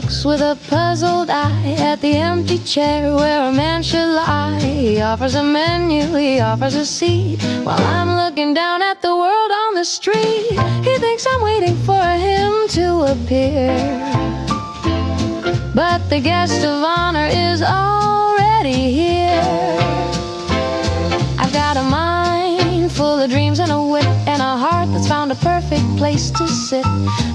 looks with a puzzled eye at the empty chair where a man should lie. He offers a menu, he offers a seat, while I'm looking down at the world on the street. He thinks I'm waiting for him to appear, but the guest of honor is already here. I've got a mind full of dreams and a wit, and a heart that's found a perfect place to sit.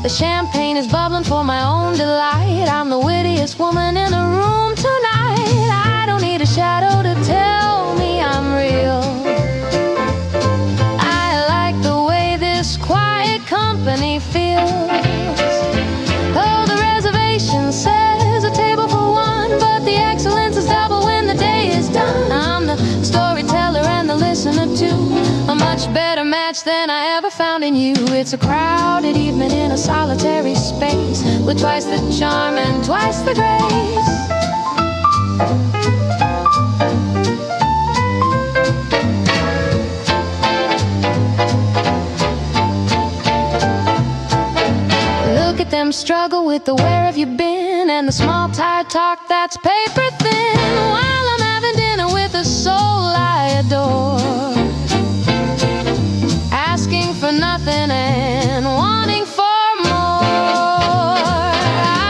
The champagne is bubbling for my own delight. I'm the wittiest woman in the room tonight. I don't need a shadow to tell me I'm real. I like the way this quiet company feels. Oh, the reservation says a table for one, but the excellence is double when the day is done. I'm the storyteller and the listener too, a much better match than I ever found in you. It's a crowded evening in a solitary space, with twice the charm and twice the grace. Look at them struggle with the where have you been, and the small tired talk that's paper thin, while I'm having dinner with a soul I adore, asking for nothing and wanting for more.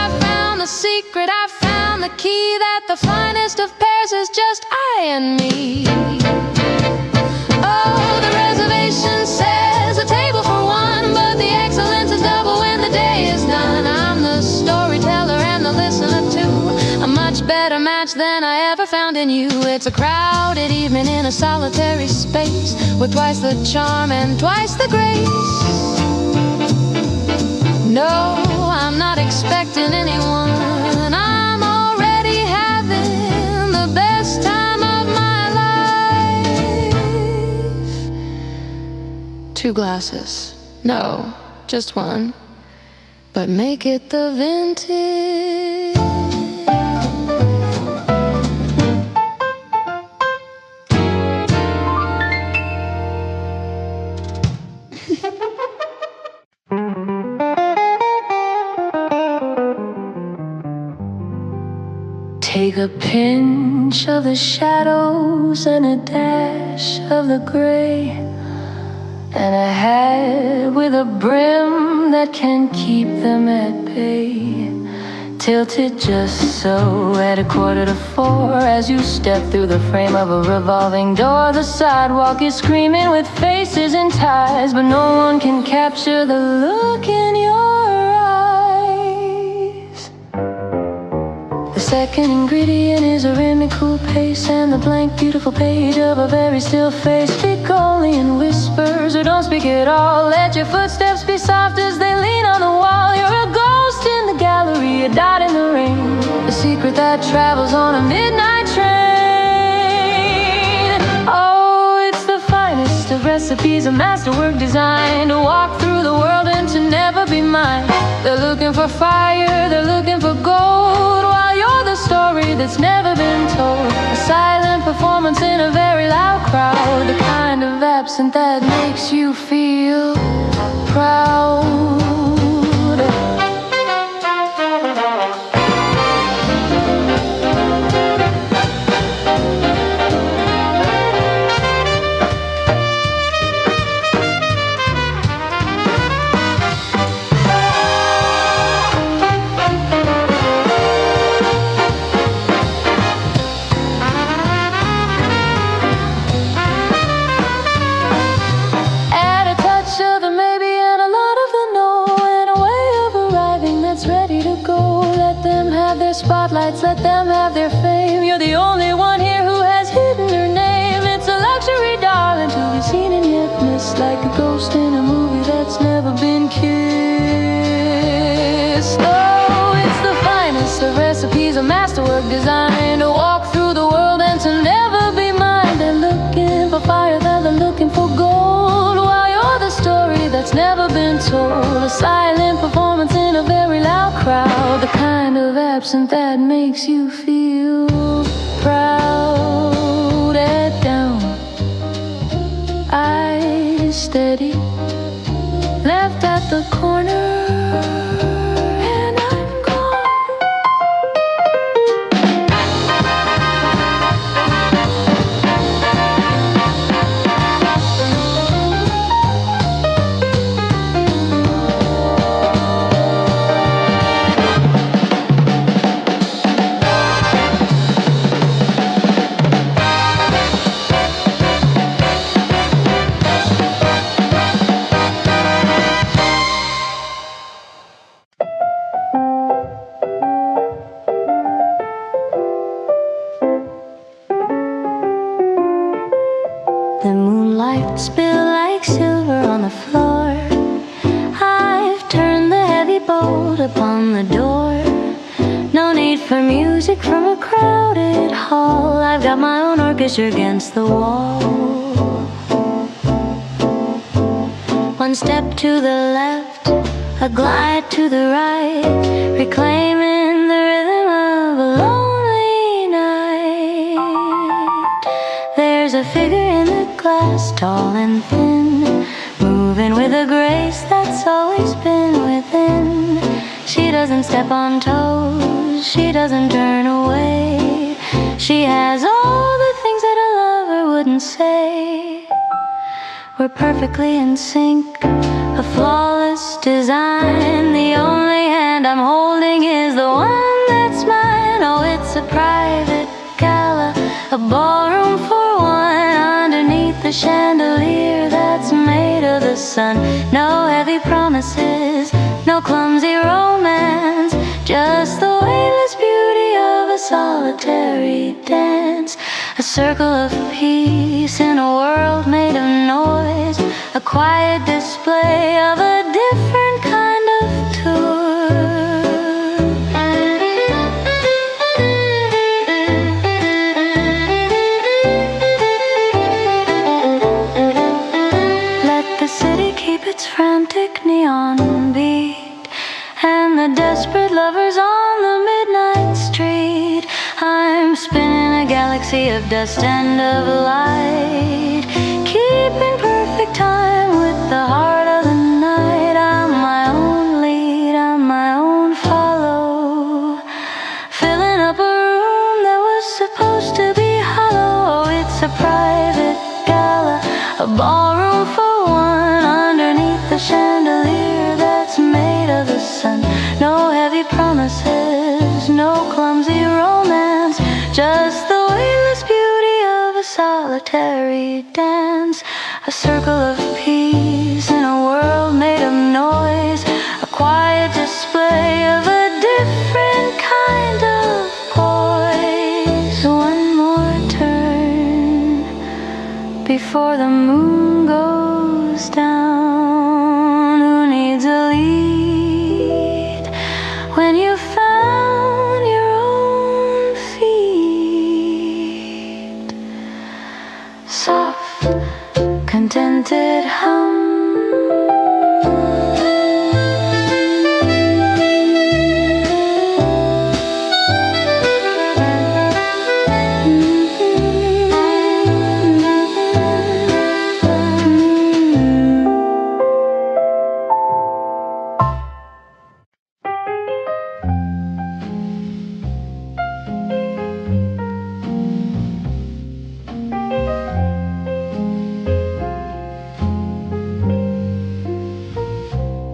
I found the secret, I found the key, that the finest of pairs is just I and me. Oh, the reservation says a table for one, but the excellence is double when the day is done. I'm the storyteller and the listener too, a much better match than I ever found in you. It's a crowded evening in a solitary space, with twice the charm and twice the grace. No, I'm not expecting anyone. I'm already having the best time of my life. 2 glasses. No, just one. But make it the vintage. Take a pinch of the shadows and a dash of the gray, and a hat with a brim that can keep them at bay. Tilted just so at 3:45 as you step through the frame of a revolving door. The sidewalk is screaming with faces and ties, but no one can capture the look in your eyes. The second ingredient is a rhythmical pace, and the blank beautiful page of a very still face. Speak only in whispers or don't speak at all. Let your footsteps be soft as they lean on the wall. You're a ghost in the gallery, a dot in the rain, a secret that travels on a midnight train. Oh, it's the finest of recipes, a masterwork designed to walk through the world and to never be mine. They're looking for fire, they're looking for gold, while you're the story that's never been told. A silent performance in a very loud crowd, the kind of absent that makes you feel proud. Spotlights, let them have their fame. You're the only one here who has hidden her name. It's a luxury, darling, to be seen and yet missed, like a ghost in a movie that's never been kissed. Oh, it's the finest of recipes, a masterwork designed to walk through the world and to never be mine. They're looking for fire, they're looking for gold, while you're the story that's never been told. A silent performance in a very loud crowd, the kind of absent that makes you feel proud. Head down, eyes steady, left at the corner, and I'm gone. spill like silver on the floor. I've turned the heavy bolt upon the door. No need for music from a crowded hall. I've got my own orchestra against the wall. One step to the left, a glide to the right, reclaiming the rhythm of a lonely night. There's a figure in the glass, tall and thin, moving with a grace that's always been within. She doesn't step on toes, she doesn't turn away. She has all the things that a lover wouldn't say. We're perfectly in sync, a flawless design. The only hand I'm holding is the one that's mine. Oh, it's a private gala, a ballroom for one, underneath the chandelier that's made of the sun. No heavy promises, no clumsy romance, just the weightless beauty of a solitary dance. A circle of peace in a world made of noise, a quiet display of a different kind of tour. Let the city keep its frantic neon beat, and the desperate lovers on the midnight street. I'm spinning a galaxy of dust and of light, keeping perfect time with the heart of the night. I'm my own lead, I'm my own follow, filling up a room that was supposed to be hollow. Oh, it's a private gala, a ballroom for one, underneath the chandelier that's made of the sun. No heavy promises, no clumsy romance, just the weightless beauty of a solitary dance. A circle of peace in a world made of noise, a quiet display of a different kind of poise. One more turn before the moon goes down. Who needs a lead when you found your own feet? Soft, contented hum.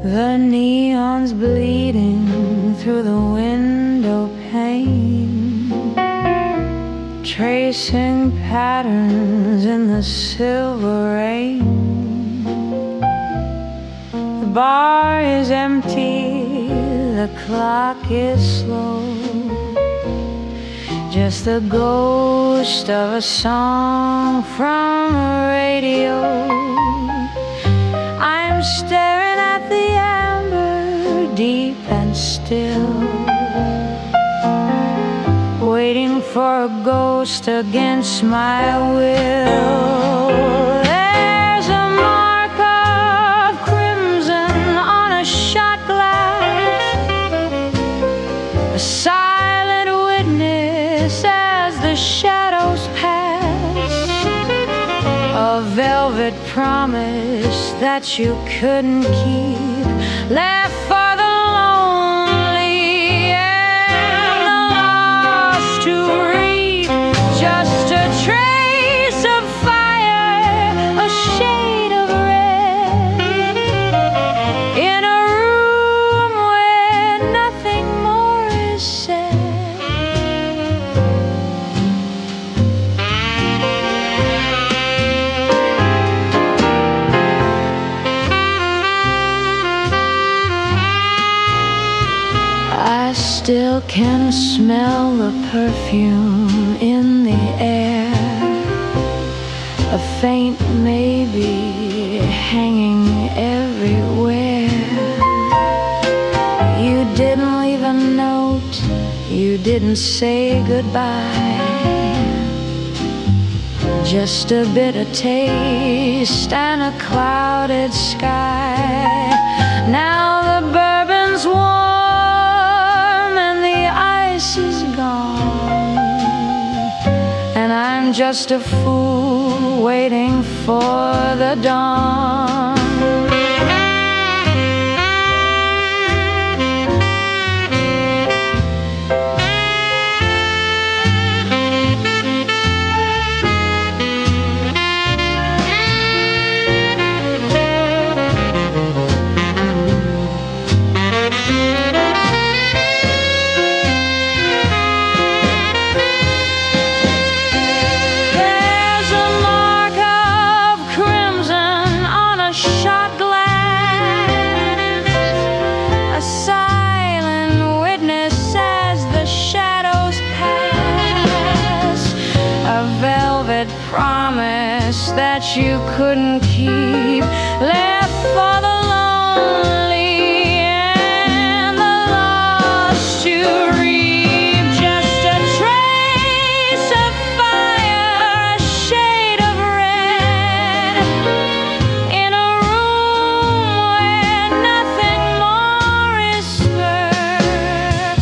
The neon's bleeding through the window pane, tracing patterns in the silver rain. The bar is empty, the clock is slow, just the ghost of a song from a radio. I'm staring at the amber, deep and still, waiting for a ghost against my will. There's a mark of crimson on a shot glass, a silent witness as the shadows pass, a velvet promise that you couldn't keep, left for the lonely and the lost to reap. Just a trace of fire, a shade of red, in a room where nothing more is said. I still can smell the perfume in the air, a faint maybe hanging everywhere. You didn't leave a note, you didn't say goodbye. Just a bitter taste and a clouded sky. Now the bourbon's warm and the ice is gone, and I'm just a fool waiting for the dawn. That you couldn't keep, left for the lonely and the lost to reap. Just a trace of fire, a shade of red, in a room where nothing more is heard.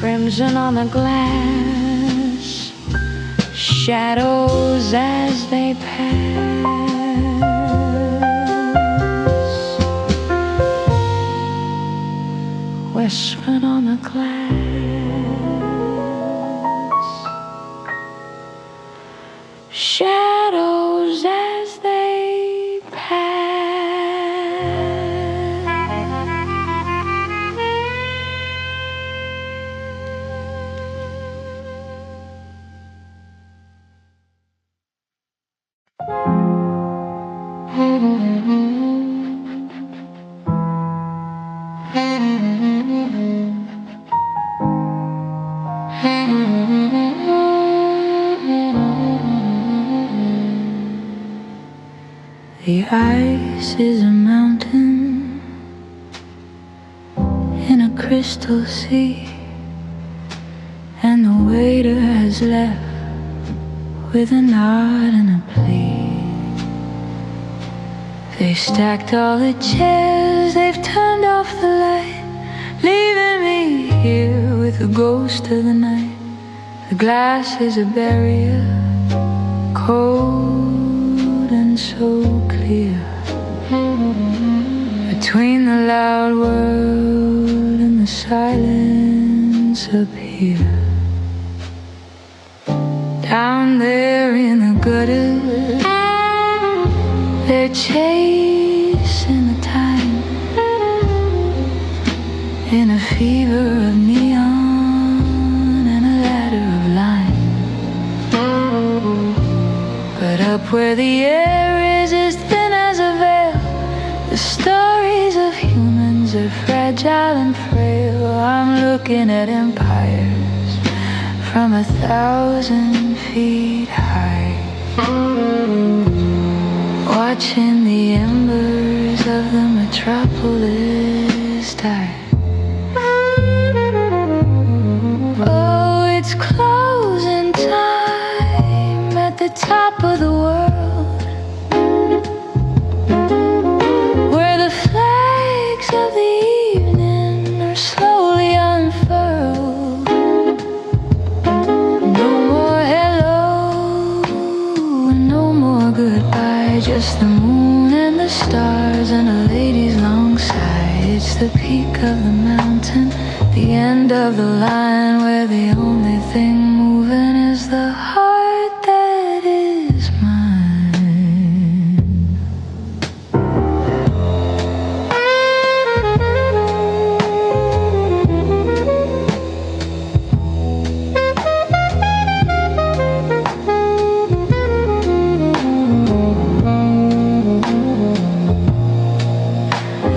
Crimson on the glass, shadows as they pass, whispering on the glass, shadows as they pass. The ice is a mountain in a crystal sea, and the waiter has left with a nod and a plea. They stacked all the chairs, they've turned off the light, leaving me here with the ghost of the night. The glass is a barrier, cold and so clear, between the loud world and the silence up here. Down there in the gutter, they're chasing the time in a fever of neon and a ladder of lime. But up where the air is as thin as a veil, the stories of humans are fragile and frail. I'm looking at empires from 1,000 feet high, watching the embers of the metropolis die. Oh, it's closing time at the top of the world, where the flags of the evening are slowly unfurled. No more hello and no more goodbye, just the moon and the stars and a lady's long sigh. It's the peak of the mountain, the end of the line, where the only thing moving is the heart that is mine.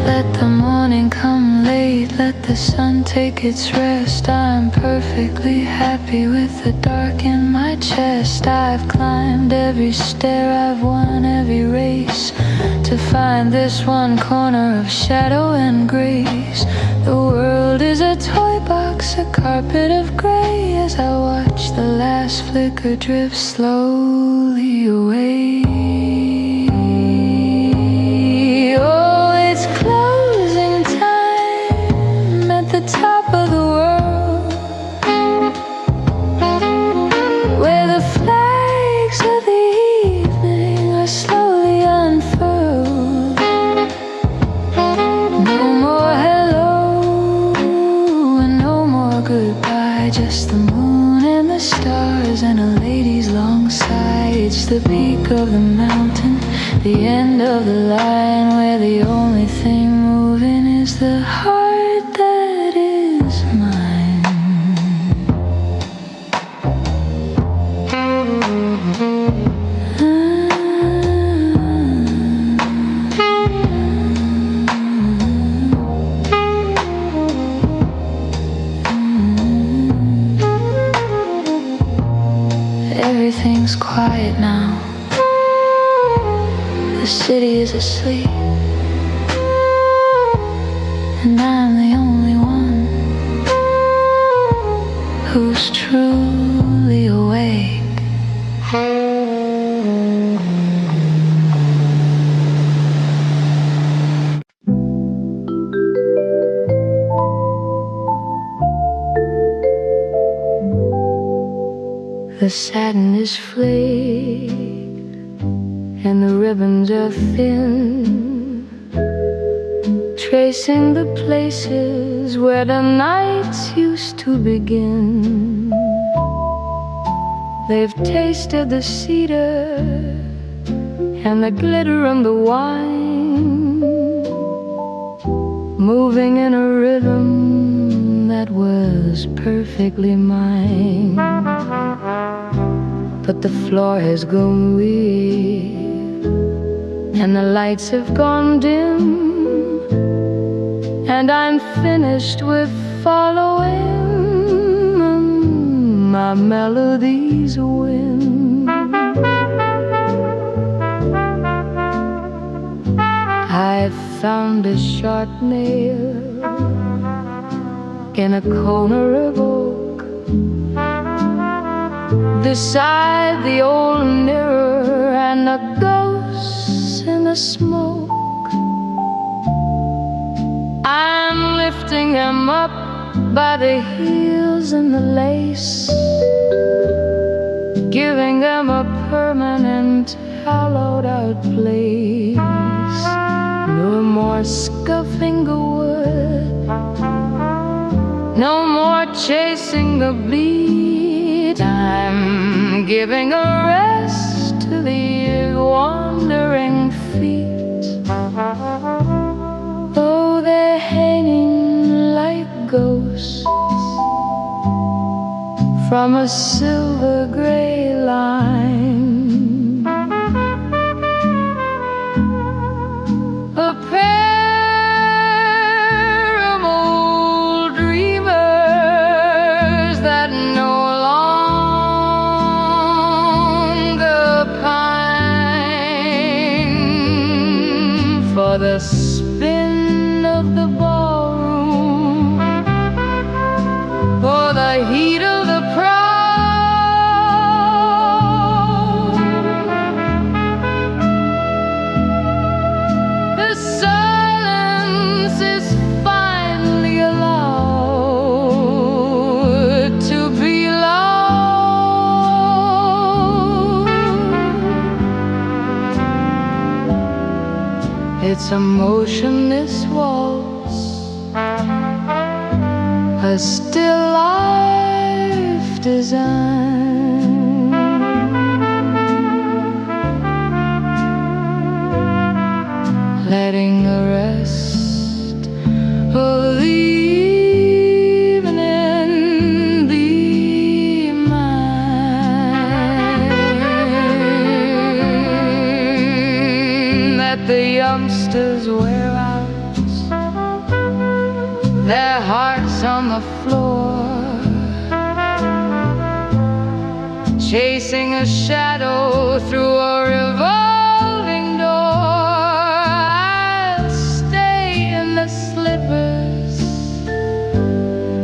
Let the morning come late, let the sun take its rest. I'm I'm perfectly happy with the dark in my chest. I've climbed every stair, I've won every race to find this one corner of shadow and grace. The world is a toy box, a carpet of gray, as I watch the last flicker drift slowly away. Oh, it's closing time at the top of the world, where the flags of the evening are slowly unfurled. No more hello and no more goodbye, just the moon and the stars and a lady's long sigh. It's the peak of the mountain, the end of the line, where the only thing moving is the heart that is mine. Everything's quiet now. The city is asleep, and I'm the only one who's truly awake. The satin is flaked and the ribbons are thin, tracing the places where the nights used to begin. They've tasted the cedar and the glitter and the wine, moving in a rhythm that was perfectly mine. But the floor has grown weird and the lights have gone dim, and I'm finished with following my melody's whim. I found a sharp nail in a corner of oak, beside the old mirror and the ghosts in the smoke. I'm lifting him up by the heels and the lace, giving them a permanent hollowed out place. No more scuffing the wood, no more chasing the beat. I'm giving a rest to the wandering feet. Oh, they're hanging like ghosts from a silver gray line. A pair of old dreamers that no longer pine for the spin of the ballroom, for the heat of the pride. The silence is finally allowed to be loud. It's a motionless waltz, a still life design, letting the rest of the evening be mine. That the youngsters wear out, their hearts on the floor, chasing a shadow through a revolving door. I'll stay in the slippers,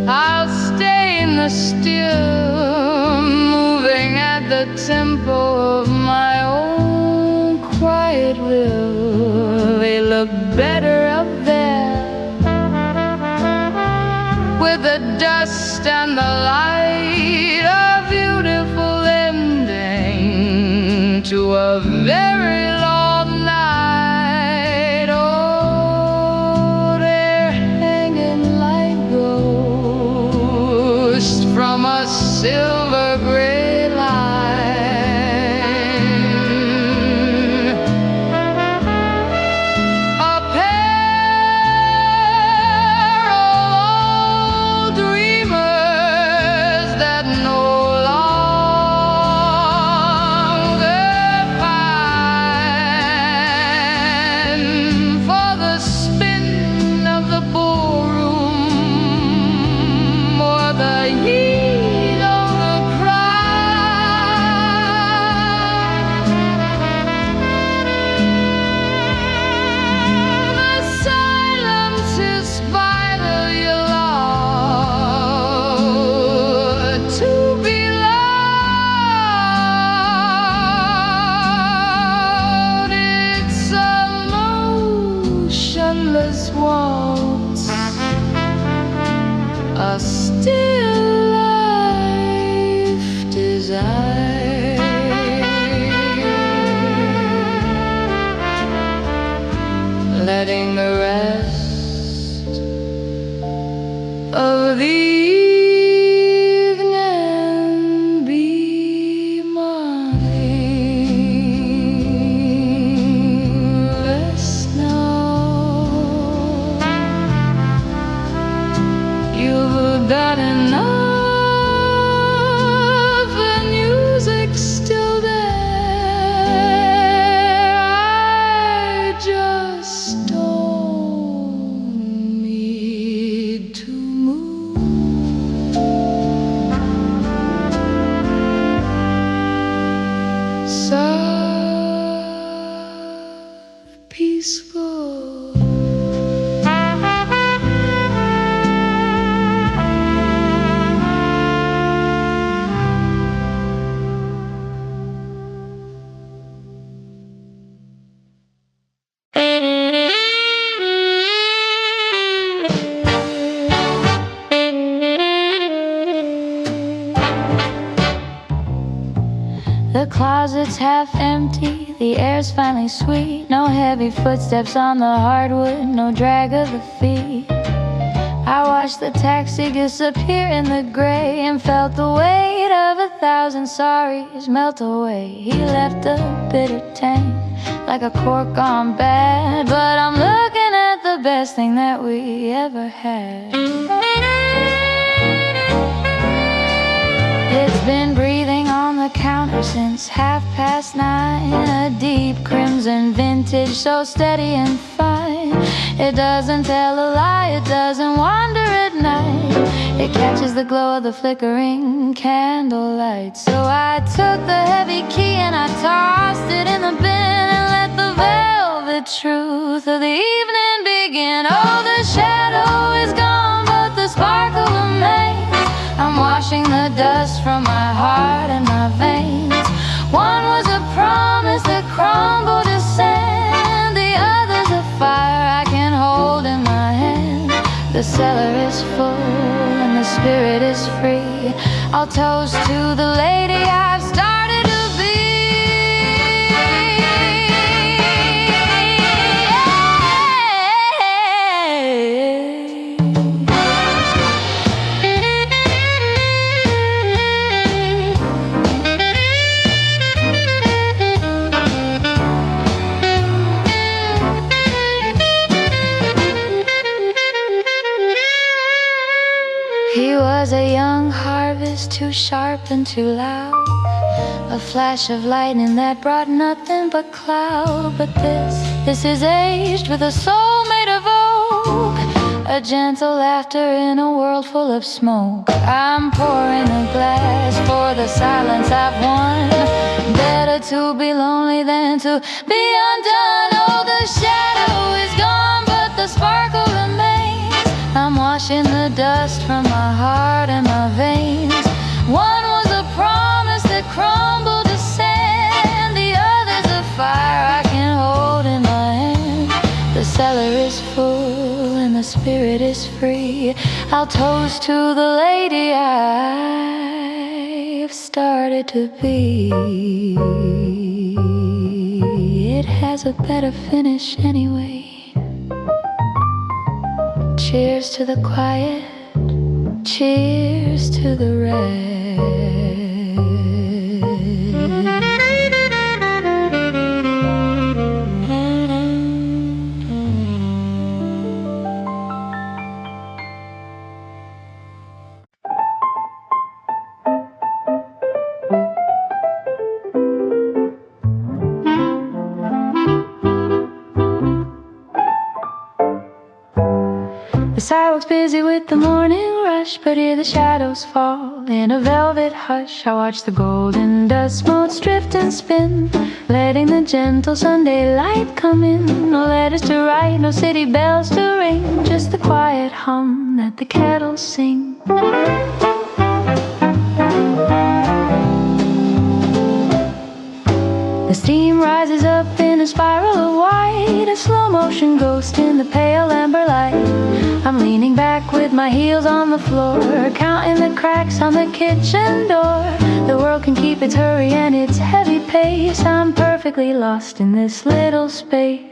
I'll stay in the still, moving at the tempo of my own quiet will. They look better up there, with the dust and the light, a beautiful ending to a very long night. Oh, they're hanging like ghosts from a silver gray line. A pair of old dreamers that no longer pine for the spin of the ballroom or the heat of the crowd. The silence is vital, you love to be loud. It's a motionless waltz, a still life desire, letting the rest of the evening be mindless now. You've done enough, the music's still there. I just don't need to move. Soft, peaceful. The closet's half empty, the air's finally sweet. No heavy footsteps on the hardwood, no drag of the feet. I watched the taxi disappear in the gray and felt the weight of 1,000 sorries melt away. He left a bitter taint, like a cork gone bad, but I'm looking at the best thing that we ever had. It's been breathing on the counter since 9:30. A deep crimson vintage, so steady and fine. It doesn't tell a lie, it doesn't wander at night. It catches the glow of the flickering candlelight. So I took the heavy key and I tossed it in the bin and let the velvet truth of the evening begin. Oh, the shadow is gone, but the sparkle remains. I'm washing the dust from my heart and my veins. One was a promise that crumbled to sand. The other's a fire I can hold in my hand. The cellar is full and the spirit is free. I'll toast to the lady I've started to be. He was a young harvest, too sharp and too loud. A flash of lightning that brought nothing but cloud. But this is aged with a soul made of oak. A gentle laughter in a world full of smoke. I'm pouring a glass for the silence I've won. to be lonely than to be undone. Oh, the shadow is gone, but the sparkle remains. I'm washing the dust from my heart and my veins. One was a promise that crumbled to sand, the other's a fire I can hold in my hand. The cellar is full and the spirit is free. I'll toast to the lady I've started to be. It has a better finish anyway. Cheers to the quiet, cheers to the rest. The sidewalk's busy with the morning rush, but here the shadows fall in a velvet hush. I watch the golden dust motes drift and spin, letting the gentle Sunday light come in. No letters to write, no city bells to ring, just the quiet hum that the kettles sing. The steam rises up in a spiral of white, a slow motion ghost in the pale amber light. I'm leaning back with my heels on the floor, counting the cracks on the kitchen door. The world can keep its hurry and its heavy pace. I'm perfectly lost in this little space.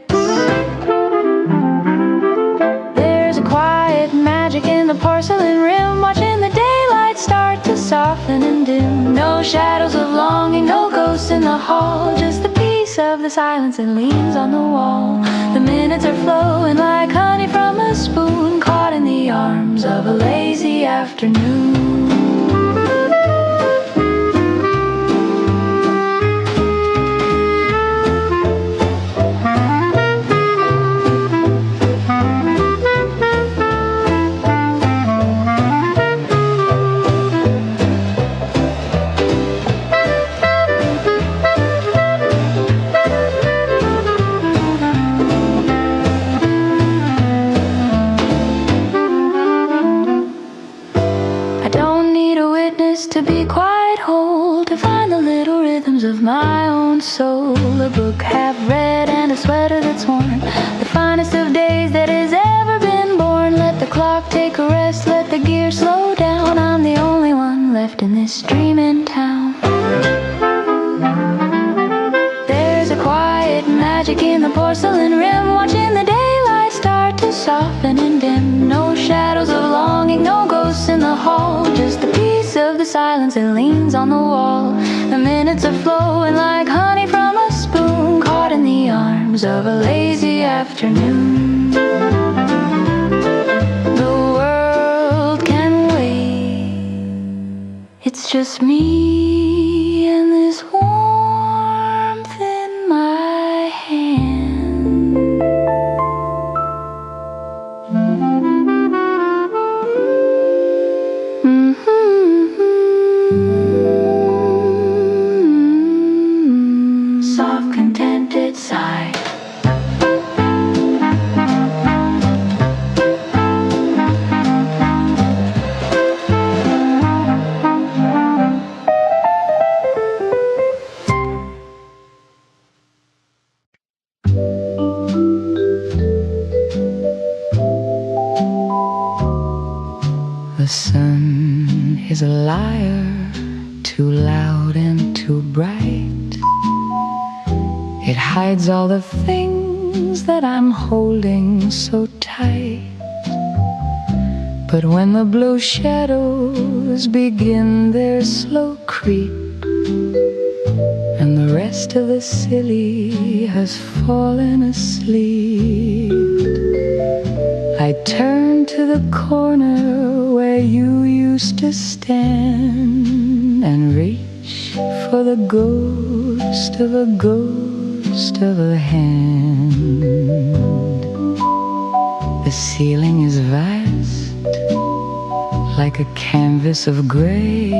There's a quiet magic in the porcelain rim, watching the daylight start to soften and dim. No shadows of longing, no ghosts in the hall, just the peace of the silence that leans on the wall. The minutes are flowing like honey from a spoon, caught in the arms of a lazy afternoon. To be quite whole, to find the little rhythms of my own soul. A book half read and a sweater that's worn, the finest of days that has ever been born. Let the clock take a rest, let the gear slow down. I'm the only one left in this dreaming town. There's a quiet magic in the porcelain rim, watching the daylight start to soften and dim. No shadows of longing, no ghosts in the hall, just the peace of the silence that leans on the wall. The minutes are flowing like honey from a spoon, caught in the arms of a lazy afternoon. The world can wait, it's just me and this warmth in my hand. Soft, contented sigh. The sun is a liar, too loud and too bright. It hides all the things that I'm holding so tight. But when the blue shadows begin their slow creep, and the rest of the city has fallen asleep, I turn to the corner where you used to stand and reach for the ghost of a ghost of a hand. The ceiling is vast, like a canvas of gray.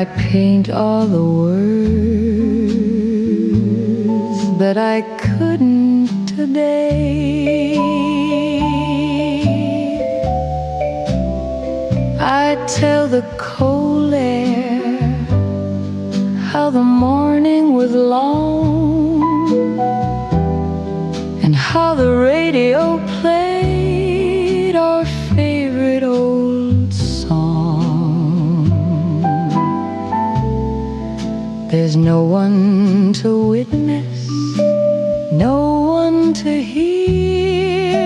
I paint all the words that I couldn't today. I tell the cold air how the morning was long, and how the radio played our favorite old song. There's no one to witness, no one to hear,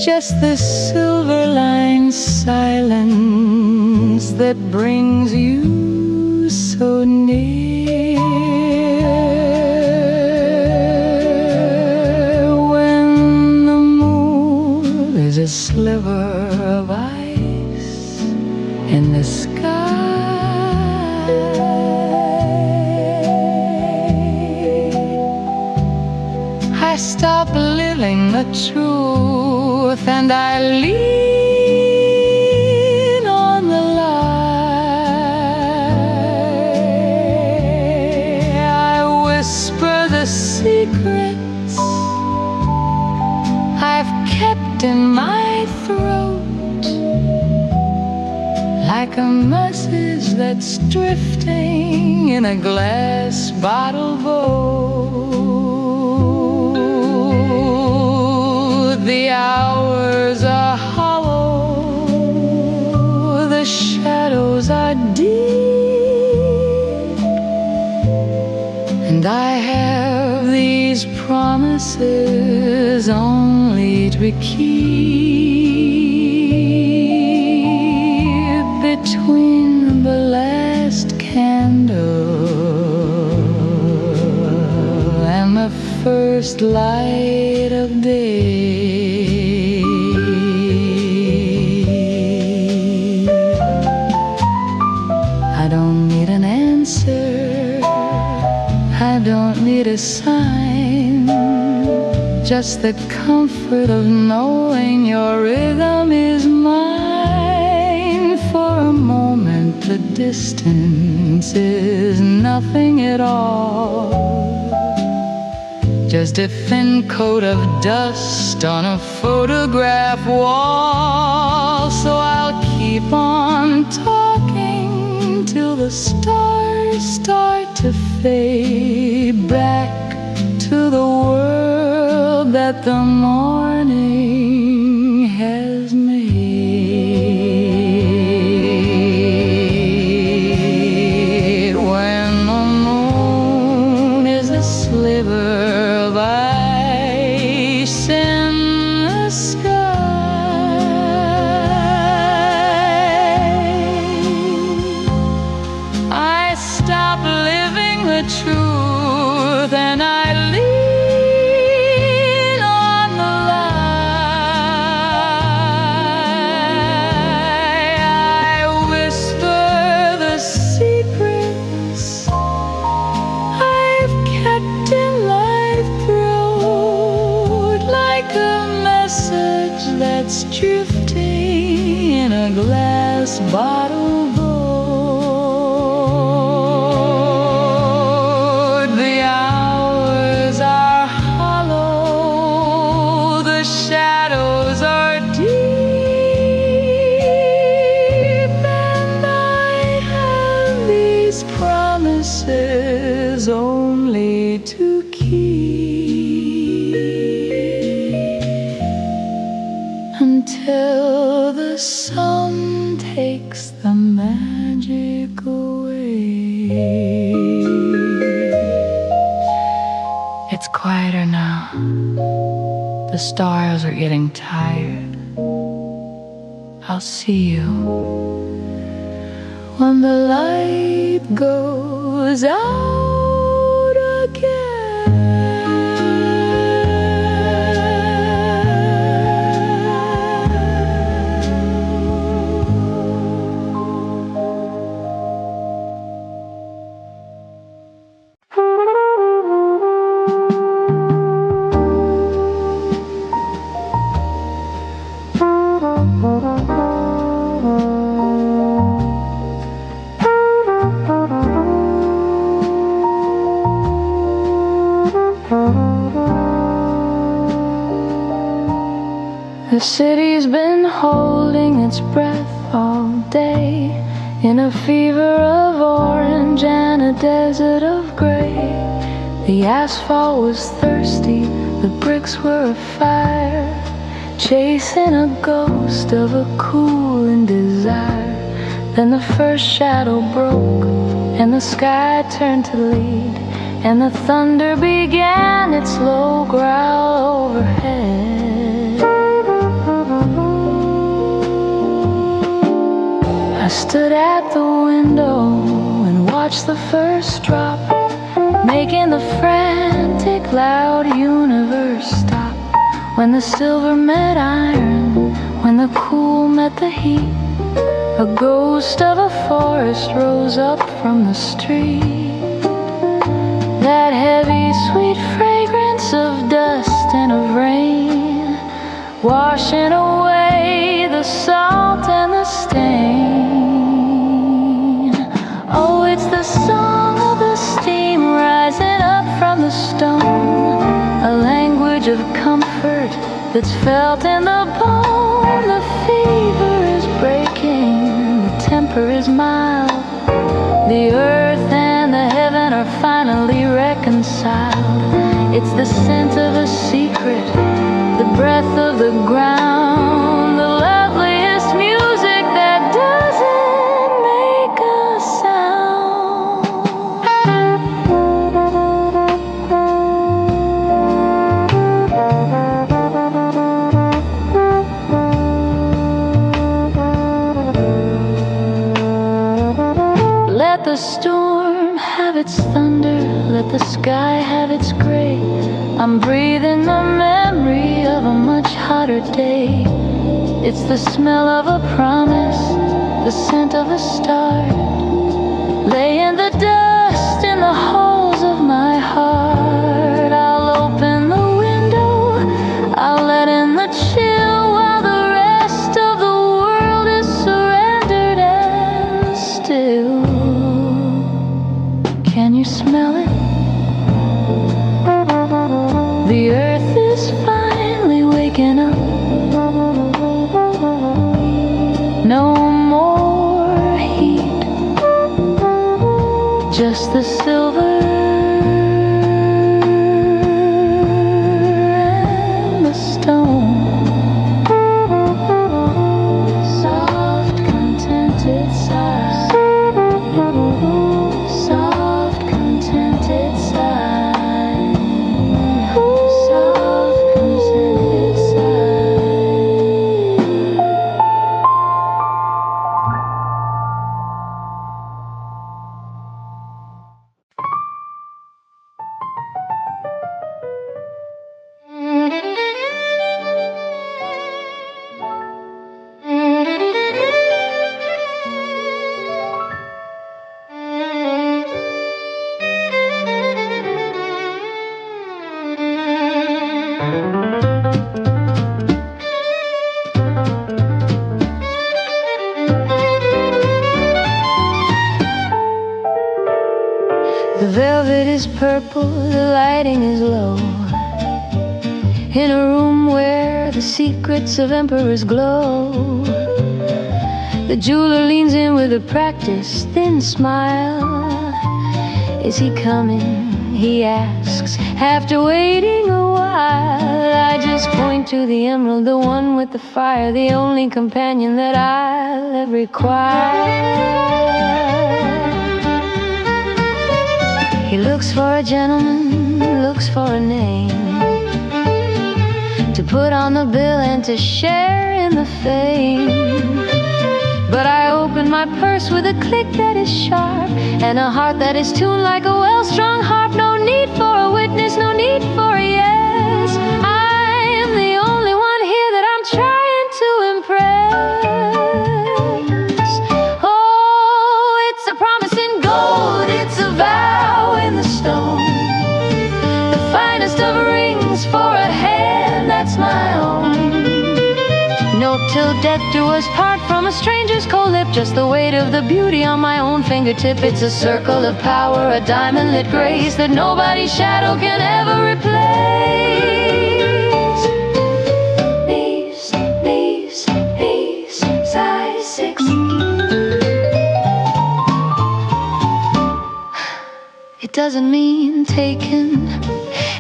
just the silver-lined silence that brings you so near. When the moon is a sliver of ice in the sky, I stop living the truth and I lean on the lie. I whisper the secrets I've kept in my throat, like a message that's drifting in a glass bottle boat. The hours are hollow, the shadows are deep, and I have these promises only to keep. Between the last candle and the first light of day, I don't need an answer, I don't need a sign, just the comfort of knowing your rhythm is mine. For a moment the distance is nothing at all, just a thin coat of dust on a photograph wall. So I'll keep on talking till the stars start to fade back to the world that the morning has made. When the moon is a sliver of ice in the sky, I stop living the truth and I lean on the lie. I whisper the secrets I've kept in my throat, like a message that's drifting in a glass bottle boat. The hours are hollow, the shadows are deep, and I have these promises only to keep, until the sun takes the magic away. It's quieter now, the stars are getting tired. I'll see you when the light goes out again. city's been holding its breath all day, in a fever of orange and a desert of gray. The asphalt was thirsty, the bricks were afire, chasing a ghost of a cooling desire. Then the first shadow broke, and the sky turned to lead, and the thunder began its low growl overhead. I stood at the window and watched the first drop, making the frantic, loud universe stop. When the silver met iron, when the cool met the heat, a ghost of a forest rose up from the street. That heavy, sweet fragrance of dust and of rain, washing away the salt and the stain. Oh, it's the song of the steam rising up from the stone, a language of comfort that's felt in the bone. The fever is breaking, the temper is mild, the earth and the heaven are finally reconciled. It's the scent of a secret, the breath of the ground, the loveliest music that doesn't make a sound. Let the storm have its thunder, let the sky have its gray. I'm breathing the memory of a much hotter day. It's the smell of a promise, the scent of a star, laying the dust in the halls of my heart. I'll open the window, I'll let in the chill, while the rest of the world is surrendered and still. Can you smell it? The earth is finally waking up. No more heat, just the silver and the stone. Soft, contented sigh. Soft, contented sigh. Soft, contented sigh. The velvet is purple, the lighting is low, in a room where the secrets of emperors glow. The jeweler leans in with a practiced thin smile. Is he coming? He asks, after waiting a while. I just point to the emerald, the one with the fire, the only companion that I'll ever require. He looks for a gentleman, looks for a name, to put on the bill and to share in the fame. But I open my purse with a click that is sharp, and a heart that is tuned like a well-strung harp. No need for a witness, no need for a yes. I am the only one here that I'm trying to impress. Oh, it's a promise in gold, it's a vow in the stone, the finest of rings for a hand that's my own. No, till death do us part from a stranger's cold lip, just the weight of the beauty on my own fingertip. It's a circle of power, a diamond-lit grace that nobody's shadow can ever replace. Beast It doesn't mean taken,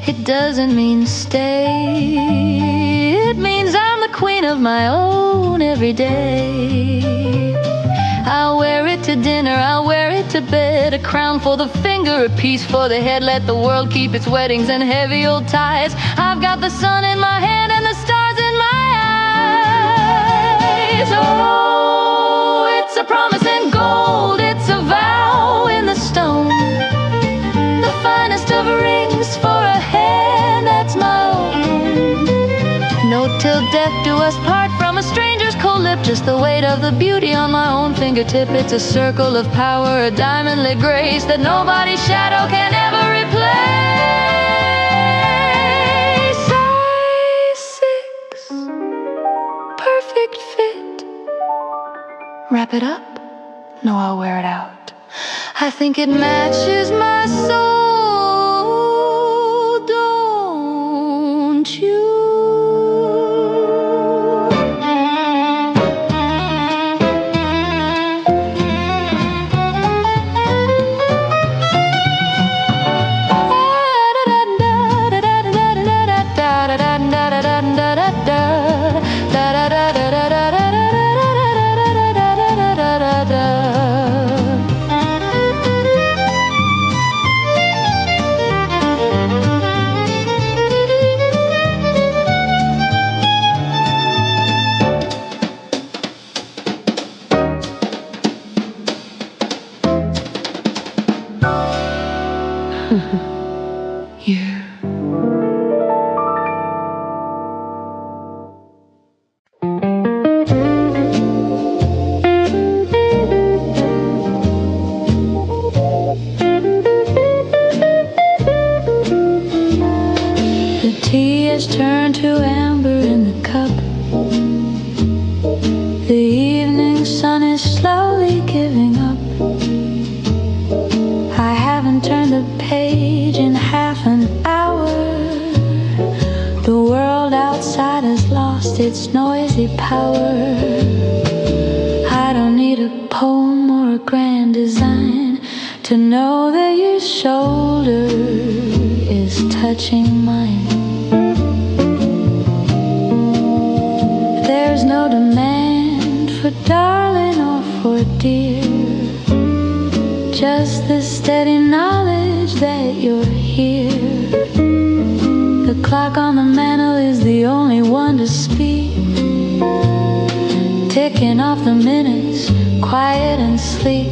it doesn't mean stay. It means I'm the queen of my own every day. I'll wear it to dinner, I'll wear it to bed. A crown for the finger, a piece for the head. Let the world keep its weddings and heavy old ties. I've got the sun in my hand and the stars in my eyes. Oh, it's a promise in gold, it's a vow in the stone. The finest of rings for a hand that's my own. No till death do us part from a stranger's cold lip. Just the weight of the beauty on my own fingertip. It's a circle of power, a diamond-lit grace that nobody's shadow can ever replace. Size 6, perfect fit. Wrap it up? No, I'll wear it out. I think it matches my soul, don't you? Turn to amber in the cup. The evening sun is slowly giving up. I haven't turned the page in half an hour. The world outside has lost its noisy power. I don't need a poem or a grand design to know that your shoulder is touching mine. There's no demand for darling or for dear, just the steady knowledge that you're here. The clock on the mantel is the only one to speak, ticking off the minutes, quiet and sleek.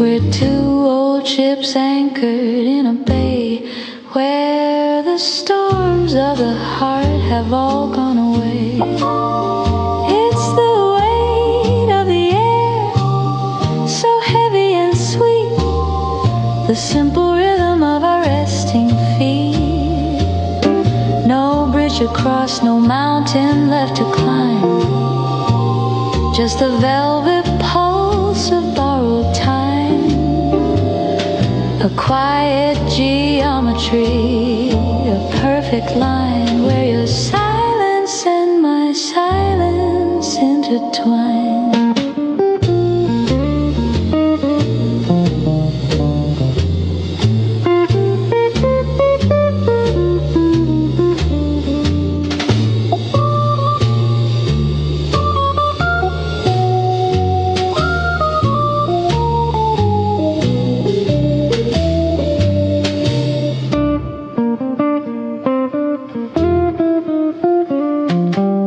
We're two old ships anchored in a bay where the storms of the heart have all gone away. It's the weight of the air, so heavy and sweet, the simple rhythm of our resting feet. No bridge across, no mountain left to climb, just the velvet pulse of borrowed time. A quiet geometry, a perfect line where your silence and my silence intertwine.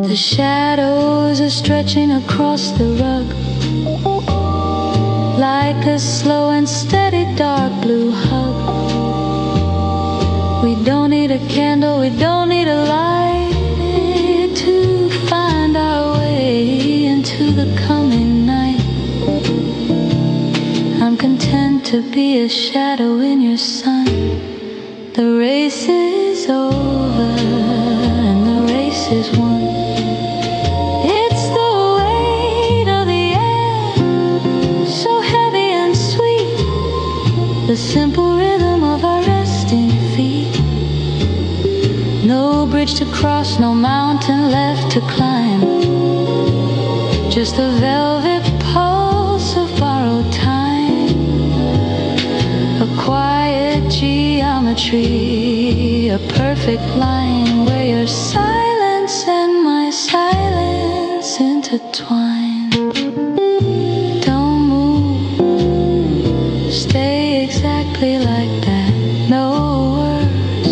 The shadows are stretching across the rug like a slow and steady dark blue hug. We don't need a candle, we don't need a light to find our way into the coming night. I'm content to be a shadow in your sun. The race is over and the race is won. The simple rhythm of our resting feet. No bridge to cross, no mountain left to climb, just the velvet pulse of borrowed time. A geometry, a perfect line where your silence and my silence intertwine. Don't move, stay exactly like that. No words,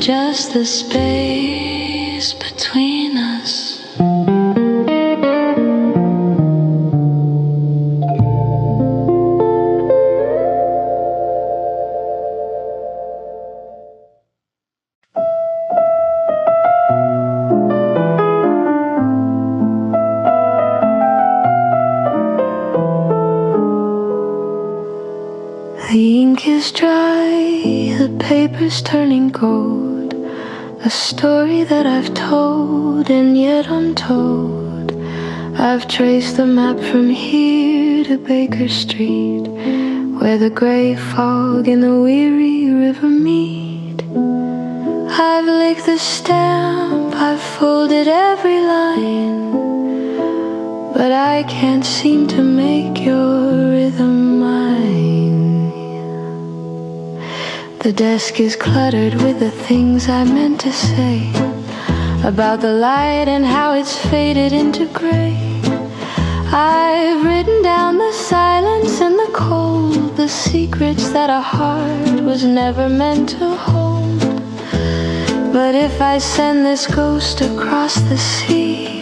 just the space between us. The ink is dry, the paper's turning gold. A story that I've told and yet untold. I've traced the map from here to Baker Street, where the gray fog and the weary river meet. I've licked the stamp, I've folded every line, but I can't seem to make your rhythm mine. The desk is cluttered with the things I meant to say about the light and how it's faded into gray. I've written down the silence and the cold, the secrets that a heart was never meant to hold. But if I send this ghost across the sea,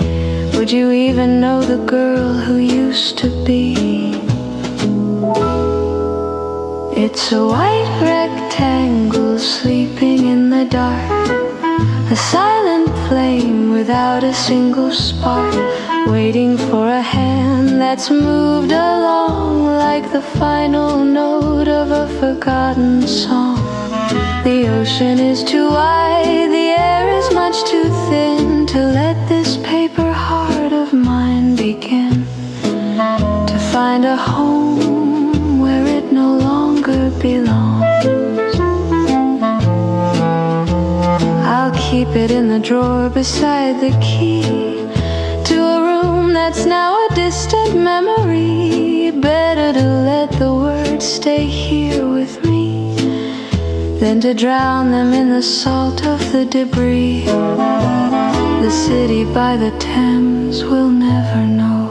would you even know the girl who used to be? It's a white rectangle sleeping in the dark, a silent flame without a single spark, waiting for a hand that's moved along like the final note of a forgotten song. The ocean is too wide, the air is much too thin to let this paper heart of mine begin to find a home where it no longer belongs. I'll keep it in the drawer beside the key to a room that's now a distant memory. Better to let the words stay here with me than to drown them in the salt of the debris. The city by the Thames will never know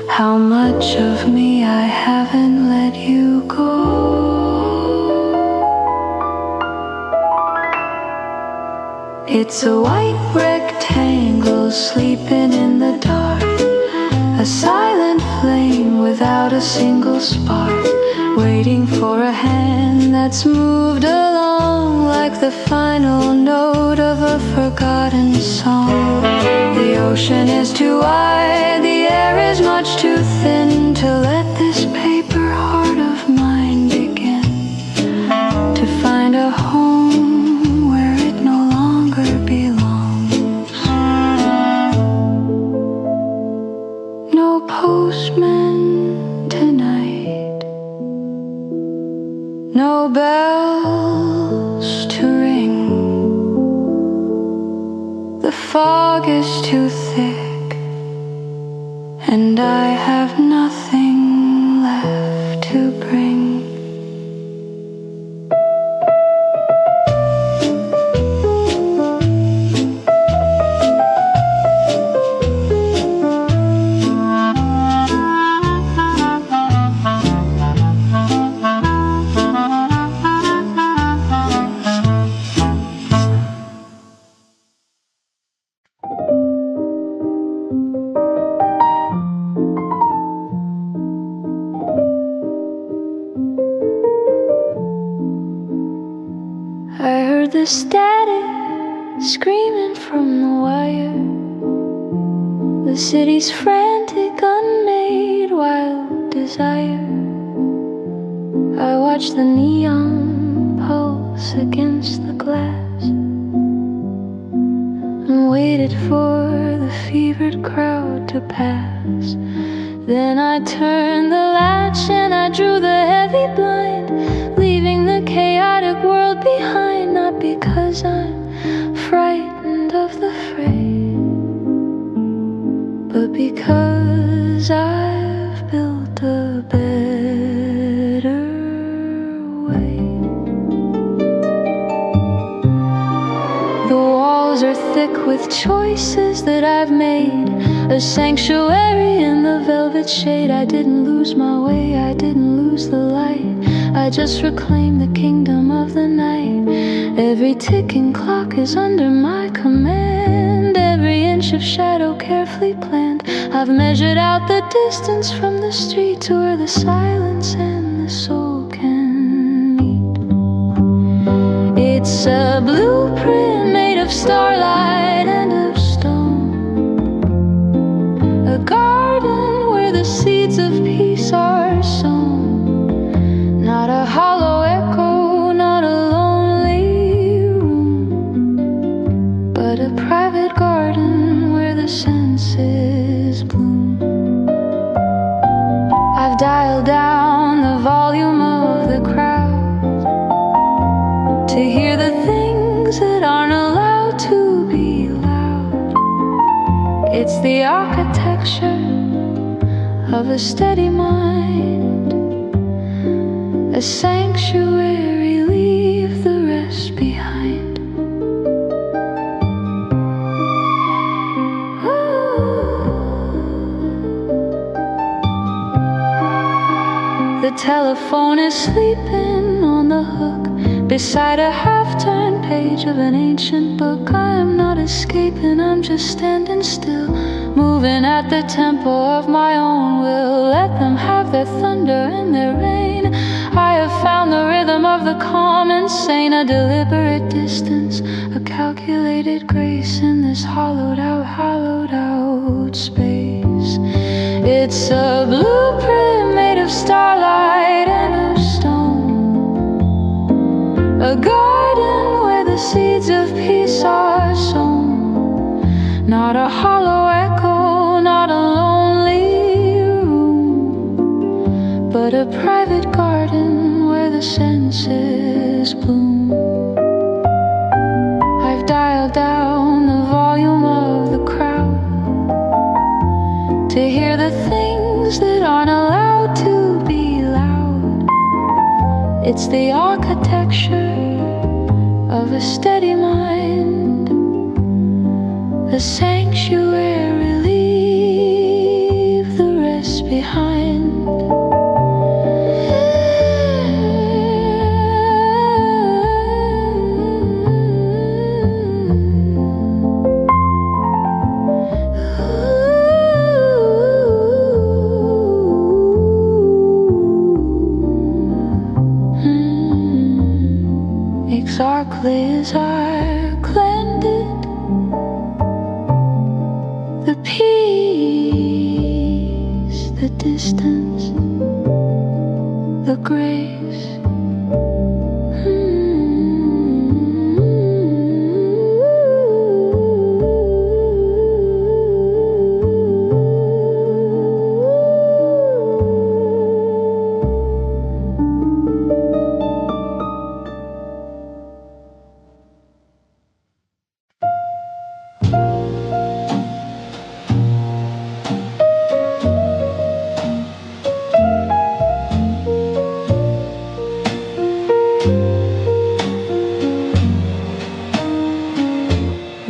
how much of me I haven't let you go. It's a white rectangle sleeping in the dark, a silent flame without a single spark, waiting for a hand that's moved along like the final note of a forgotten song. The ocean is too wide, the air is much too thin to let this paper heart of mine begin to find a home where it no longer belongs. No postman tonight, no bells to ring. The fog is too thick, and I have nothing left to bring. The static screaming from the wire, the city's frantic, unmade wild desire. I watch the neon pulse against the glass and waited for the fevered crowd to pass. Then I turned the latch and I drew the heavy blind, leaving the chaotic world behind. Not because I'm frightened of the fray, but because I've built a better way. with choices that I've made, a sanctuary in the velvet shade. I didn't lose my way, I didn't lose the light, I just reclaimed the kingdom of the night. Every ticking clock is under my command, every inch of shadow carefully planned. I've measured out the distance from the street to where the silence and the soul can meet. It's a blueprint made of starlight and of stone, a garden where the seeds of peace are sown. Not a hollow echo, not a lonely room, but a private garden where the senses bloom. I've dialed down the volume of the crowd to hear the things that aren't allowed to be loud. It's the architecture of a steady mind, a sanctuary, leave the rest behind. The telephone is sleeping on the hook beside a half-turned page of an ancient book. I am not escaping, I'm just standing still, moving at the tempo of my own will. Let them have their thunder and their rain. I have found the rhythm of the calm and sane, a deliberate distance, a calculated grace in this hollowed out space. It's a blueprint made of starlight and of stone, a garden where the seeds of peace are sown. Not a hollow echo, not a lonely room, but a private garden where the senses bloom. I've dialed down the volume of the crowd to hear the things that aren't allowed to be loud. It's the architecture of a steady mind, a sanctuary, leave the rest behind. Exactly as I planned it, the peace, the distance, the grace.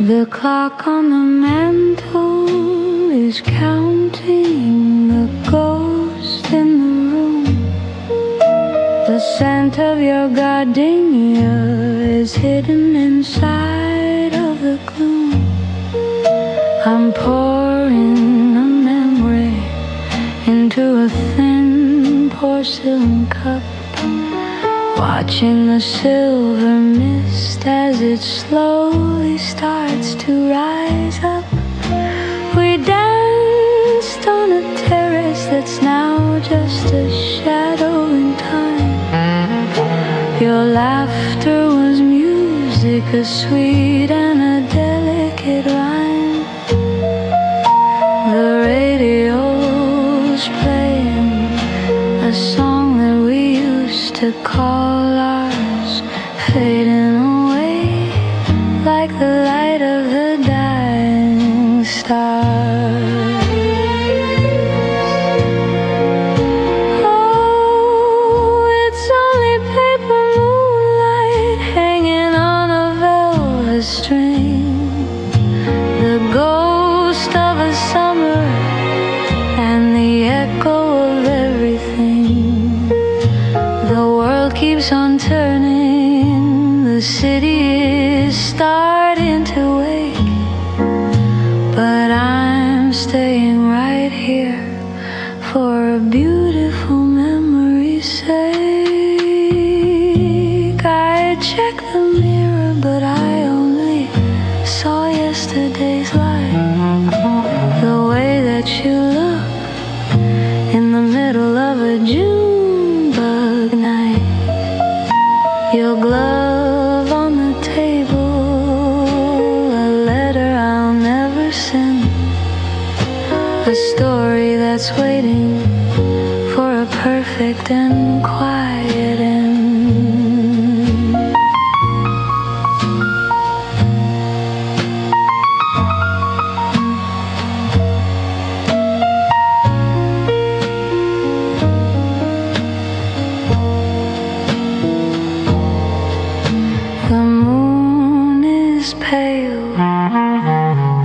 The clock on the mantle is counting the ghost in the room. The scent of your gardenia is hidden inside of the gloom. I'm pouring a memory into a thin porcelain cup, watching the silver mist as it slowly starts to rise up. We danced on a terrace that's now just a shadow in time. Your laughter was music, a sweet and a delicate rhyme. The radio's playing a song that we used to call ours, fading away like the light of the dying stars. Oh, it's only paper moonlight hanging on a velvet string. staying right here for a beautiful memory's sake. I checked the mirror, but I only saw yesterday's light. The way that you look in the middle of a June bug night. Your glove on the table, a letter I'll never send, a story that's waiting for a perfect and quiet end. The moon is pale,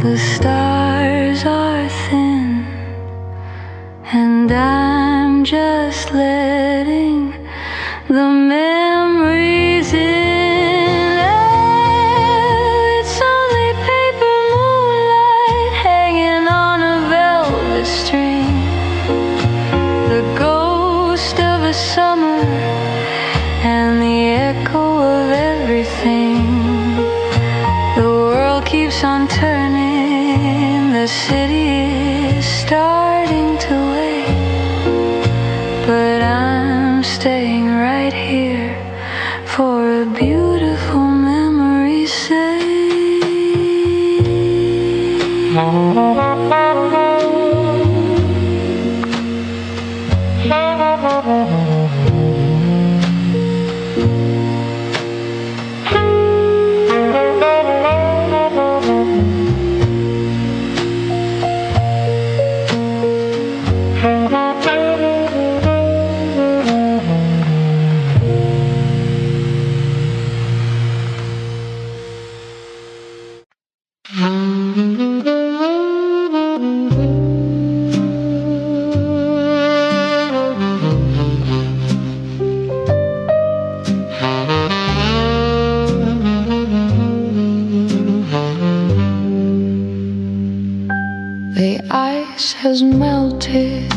the stars are thin, and I'm just letting the memories in. Oh, it's only paper moonlight hanging on a velvet string, the ghost of a summer and the echo of everything. The world keeps on turning, the city is starting to wake, but I'm staying right here for a beautiful memory's sake. The ice has melted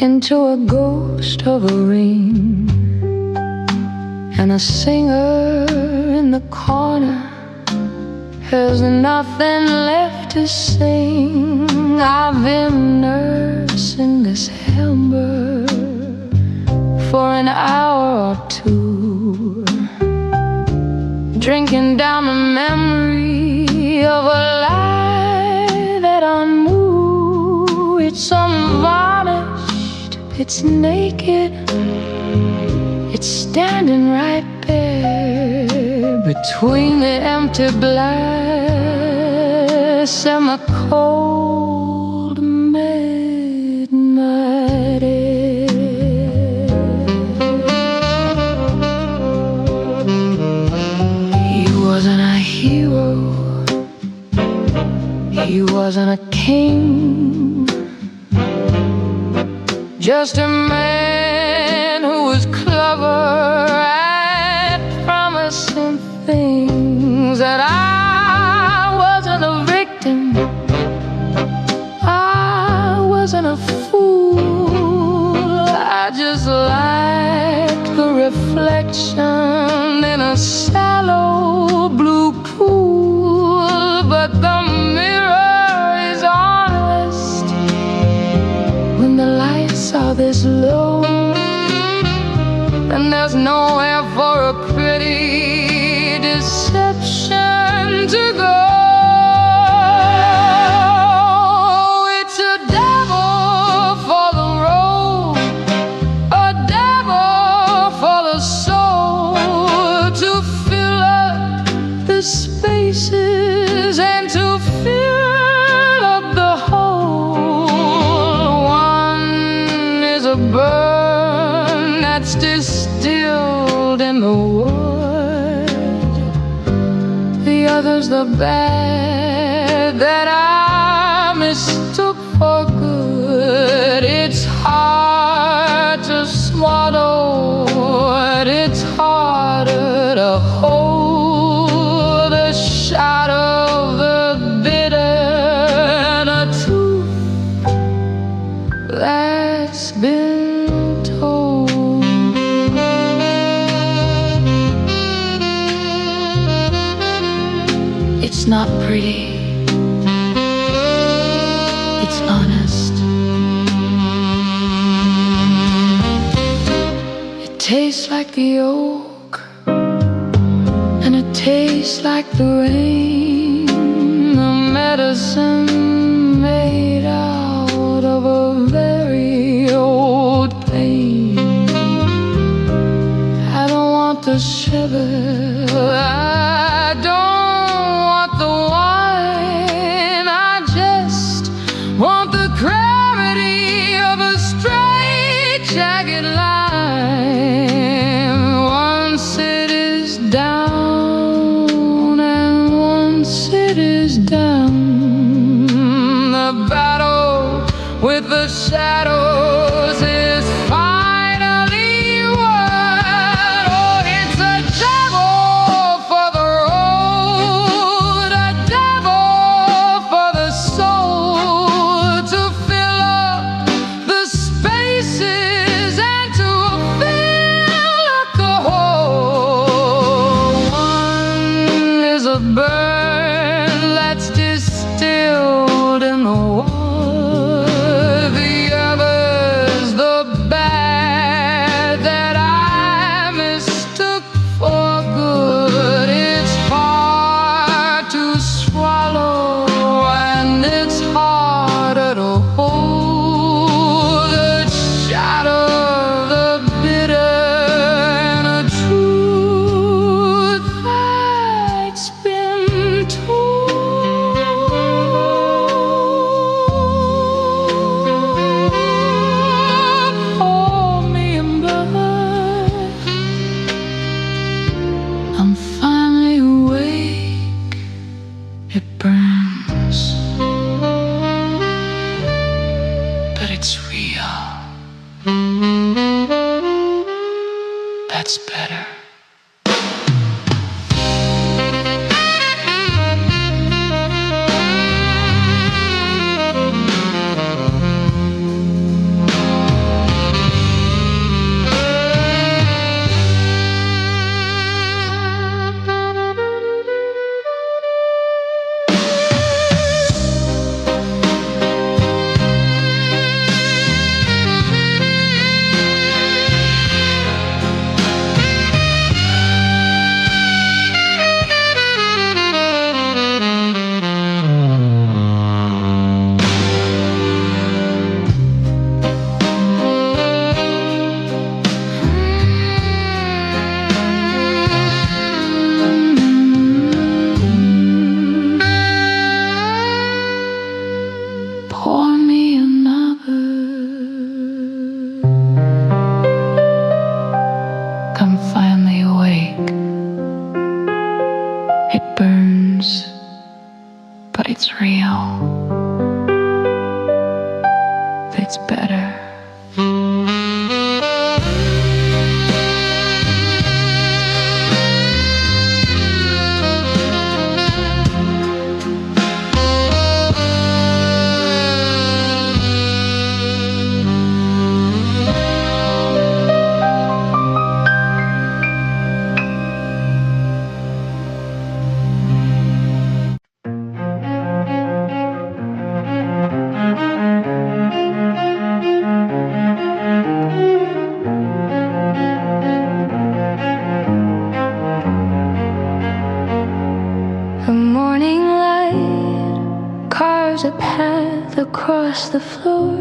into a ghost of a ring, and a singer in the corner has nothing left to sing. I've been nursing this ember for an hour or two, drinking down the memory of a life that I knew. It's unvarnished, it's naked, it's standing right there between the empty glass and the cold midnight air. He wasn't a hero, he wasn't a king, just a man who was clever at promising things. That I wasn't a victim, I wasn't a fool, I just liked the reflection in a shallow blue pool. But the mirror is honest when the lights are this low, and there's nowhere for a pretty deception to go. It's a devil for the road, a devil for the soul, to fill up the spaces and to fill up the hole. One is a burn that's distilled in the wood, the other's the bad that I mistook for good. It's hard to swallow, it's harder to hold the shot of the bitter not pretty, it's honest. It tastes like the oak, and it tastes like the rain, the medicine made out of a very old pain. I don't want the sugar, I don't want the wine, I just want the gravity of a straight, jagged line. Once it is down, and once it is down, the battle with the shadows is finally won. Oh, it's a devil for the road, a devil for the soul, to fill up the spaces and to fill up the hole. One is a burn that's distilled in the water, the other's the bad that I mistook for good. It's hard to swallow and it's harder to hold, the shadow of the bitter and a truth that's been told. Pour me in blood, I'm finally awake. It burns, but it's real. That's better. Pour me another. I'm finally awake. It burns, but it's real. It's better. The morning light carves a path across the floor.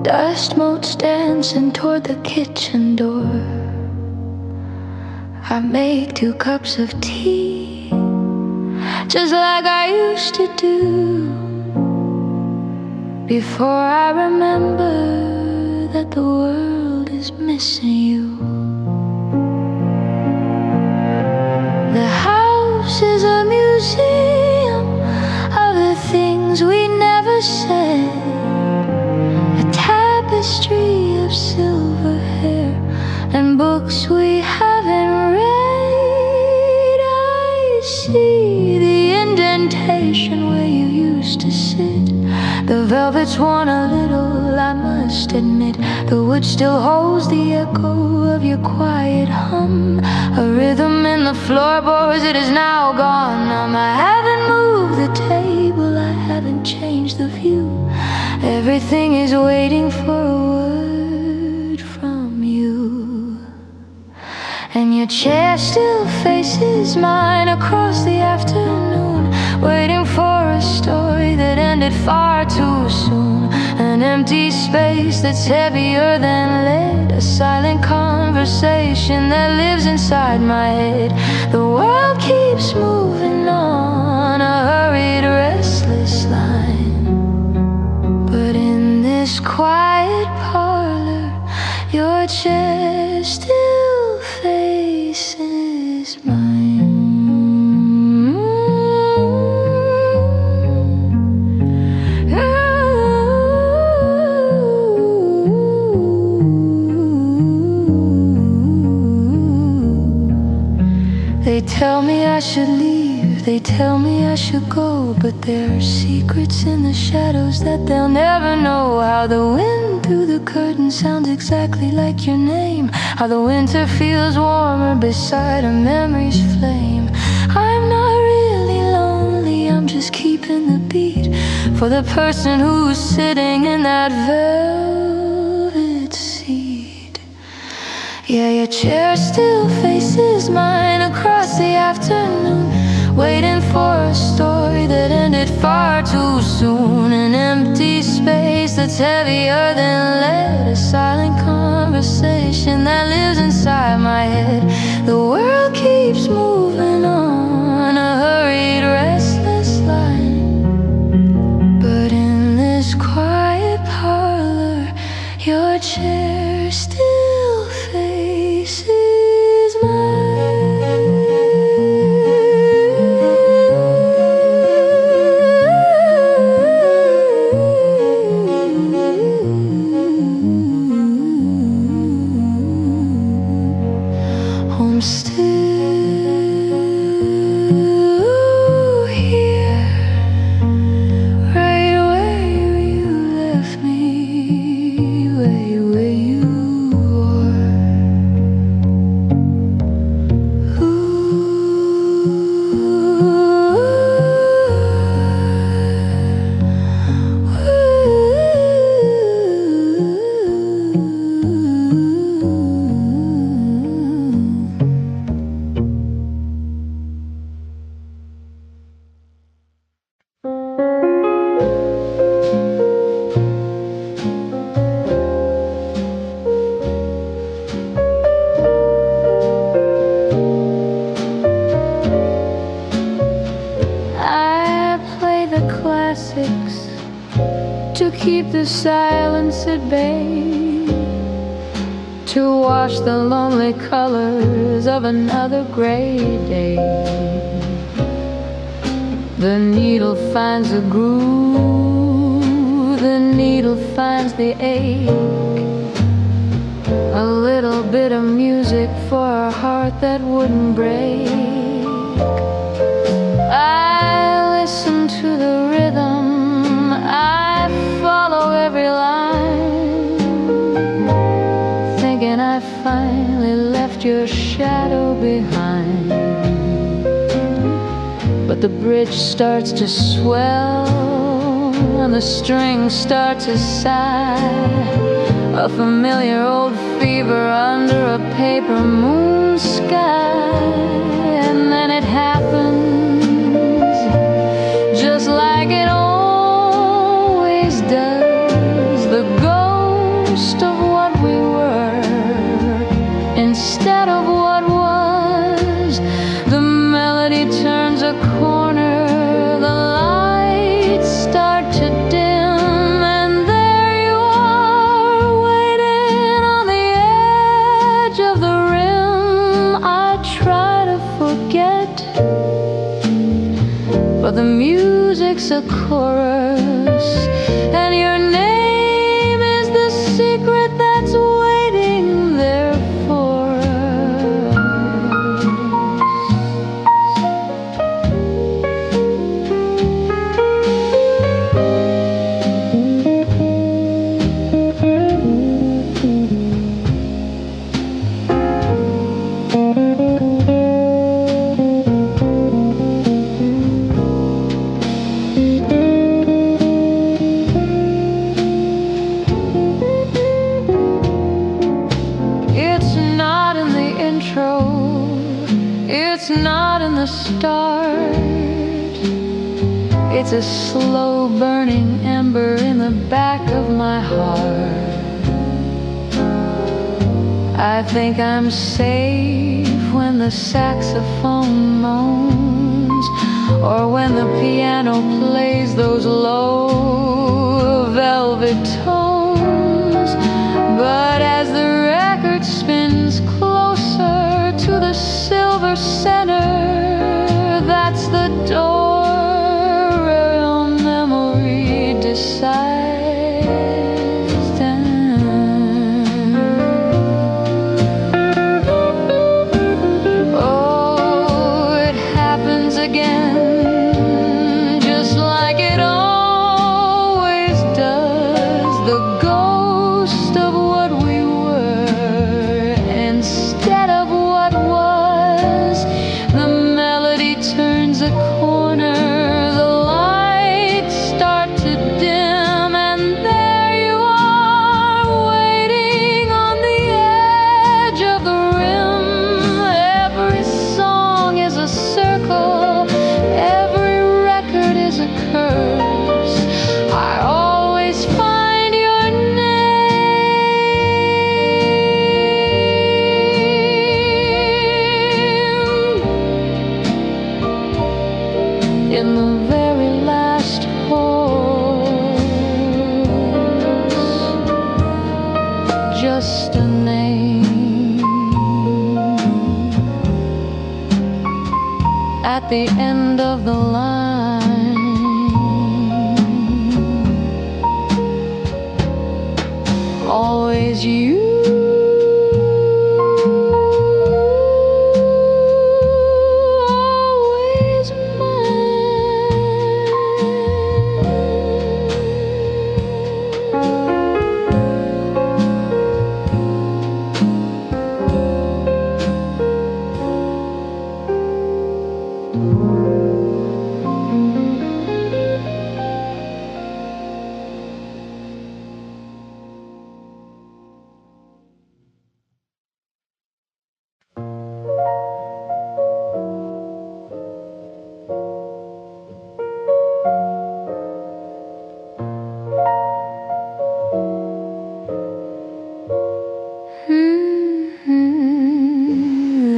Dust motes dancing toward the kitchen door. I make 2 cups of tea, just like I used to do, before I remember that the world is missing you. The house is a museum of the things we never said, a tapestry of silver hair and books we haven't read. I see the indentation where you used to sit. The velvet's worn a little, I must must admit the wood still holds the echo of your quiet hum. A rhythm in the floorboards, it is now gone numb. I haven't moved the table, I haven't changed the view. Everything is waiting for a word from you. And your chair still faces mine across the afternoon, waiting for a story that ended far too soon. An empty space that's heavier than lead, a silent conversation that lives inside my head. The world keeps moving on, a hurried, restless line. But in this quiet parlor, your chair still faces mine. They tell me I should leave, they tell me I should go, but there are secrets in the shadows that they'll never know. How the wind through the curtain sounds exactly like your name, how the winter feels warmer beside a memory's flame. I'm not really lonely, I'm just keeping the beat for the person who's sitting in that velvet seat. Yeah, your chair still faces mine across the afternoon, waiting for a story that ended far too soon. An empty space that's heavier than lead, a silent conversation that lives inside my head. The world keeps moving on, a hurried, restless line. But in this quiet parlor, your chair still faces mine. I'm still here, right where you left me, where you are. I play the classics to keep the silence at bay, to wash the lonely colors of another gray day. The needle finds a groove, the needle finds the ache. A little bit of music for a heart that wouldn't break. I listen to the rhythm, I follow every line, thinking I finally left your shadow behind. But the bridge starts to swell and the strings start to sigh, a familiar old fever under a paper moon sky. And then it happens just like it always does. The ghost of what we were instead of what was. The melody turns a corner, the lights start to dim, and there you are, waiting on the edge of the rim. I try to forget, but the music's a chorus, and your name is the secret that's waiting there for us. heart. It's a slow burning ember in the back of my heart. I think I'm safe when the saxophone moans, or when the piano plays those low velvet tones. But as the record spins closer to the silver center, that's the door where your memory decides. Oh, it happens again, just like it always does. The ghost of what we were instead of what was. The melody turns a corner, the lights start to dim, and there you are, waiting on the edge of the rim. Every song is a circle, every record is a curse. I always find your name in the very last chorus. Just a name at the end of the line. Always you, always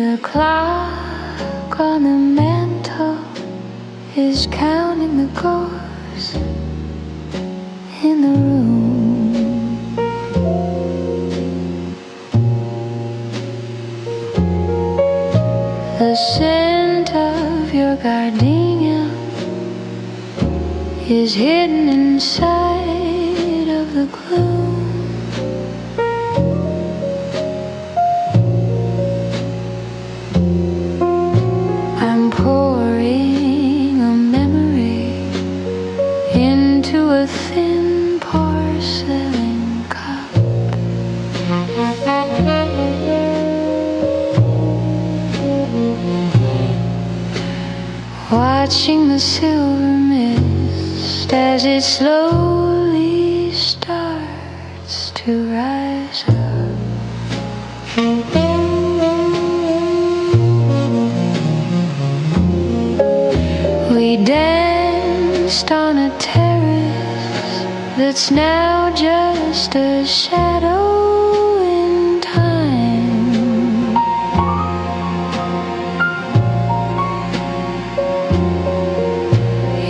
The clock on the mantle is counting the ghosts in the room. The scent of your gardenia is hidden inside of the gloom. I'm pouring a memory into a thin porcelain cup. Watching the silver mist as it slowly starts to rise up. We danced on a terrace that's now just a shadow in time.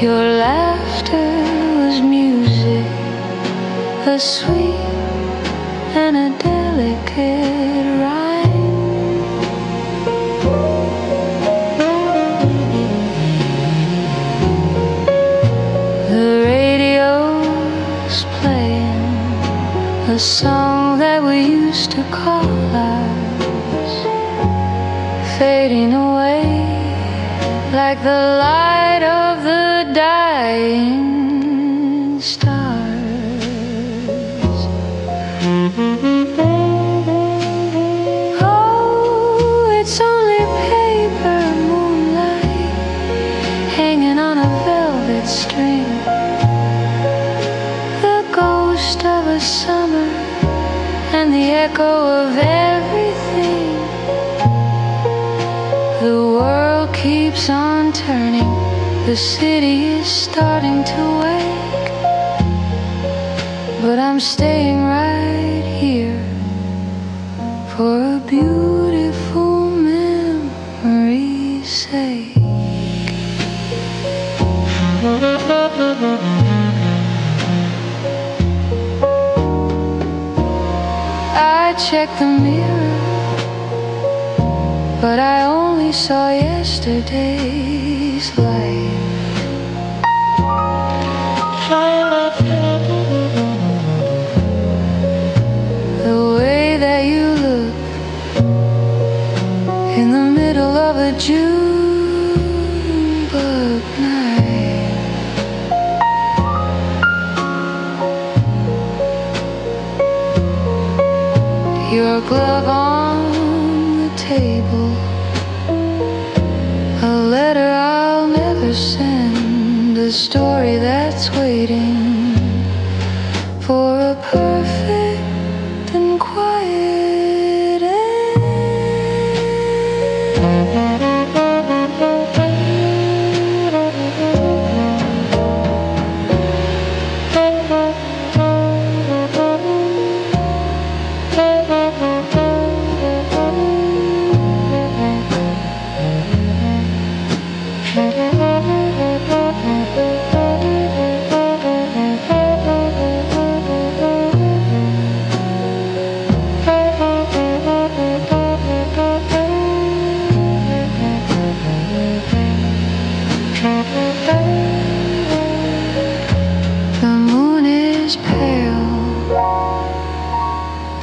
Your laughter was music, a sweet and a delicate rhyme. The radio's playing a song that we used to call ours, fading away like the light of the dying stars. Oh, it's only paper moonlight hanging on a velvet string, the ghost of a summer and the echo of everything. The world keeps on turning. turning, the city is starting to wake. But I'm staying right here for a beautiful memory's sake. I checked the mirror, but I only saw yesterday's light. The way that you look in the middle of a June bug night. Your glove on the table, a letter I'll never send, a story that's waiting for a perfect and quiet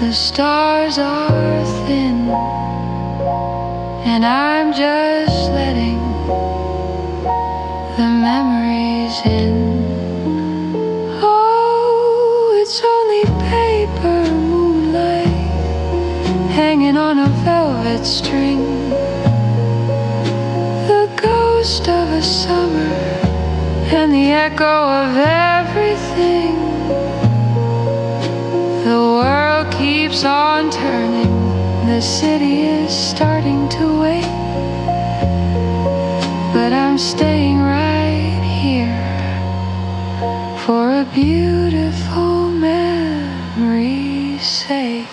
The stars are thin, and I'm just letting the memories in. Oh, it's only paper moonlight hanging on a velvet string, the ghost of a summer and the echo of everything. The world keeps on turning, the city is starting to wake. But I'm staying right here for a beautiful memory's sake.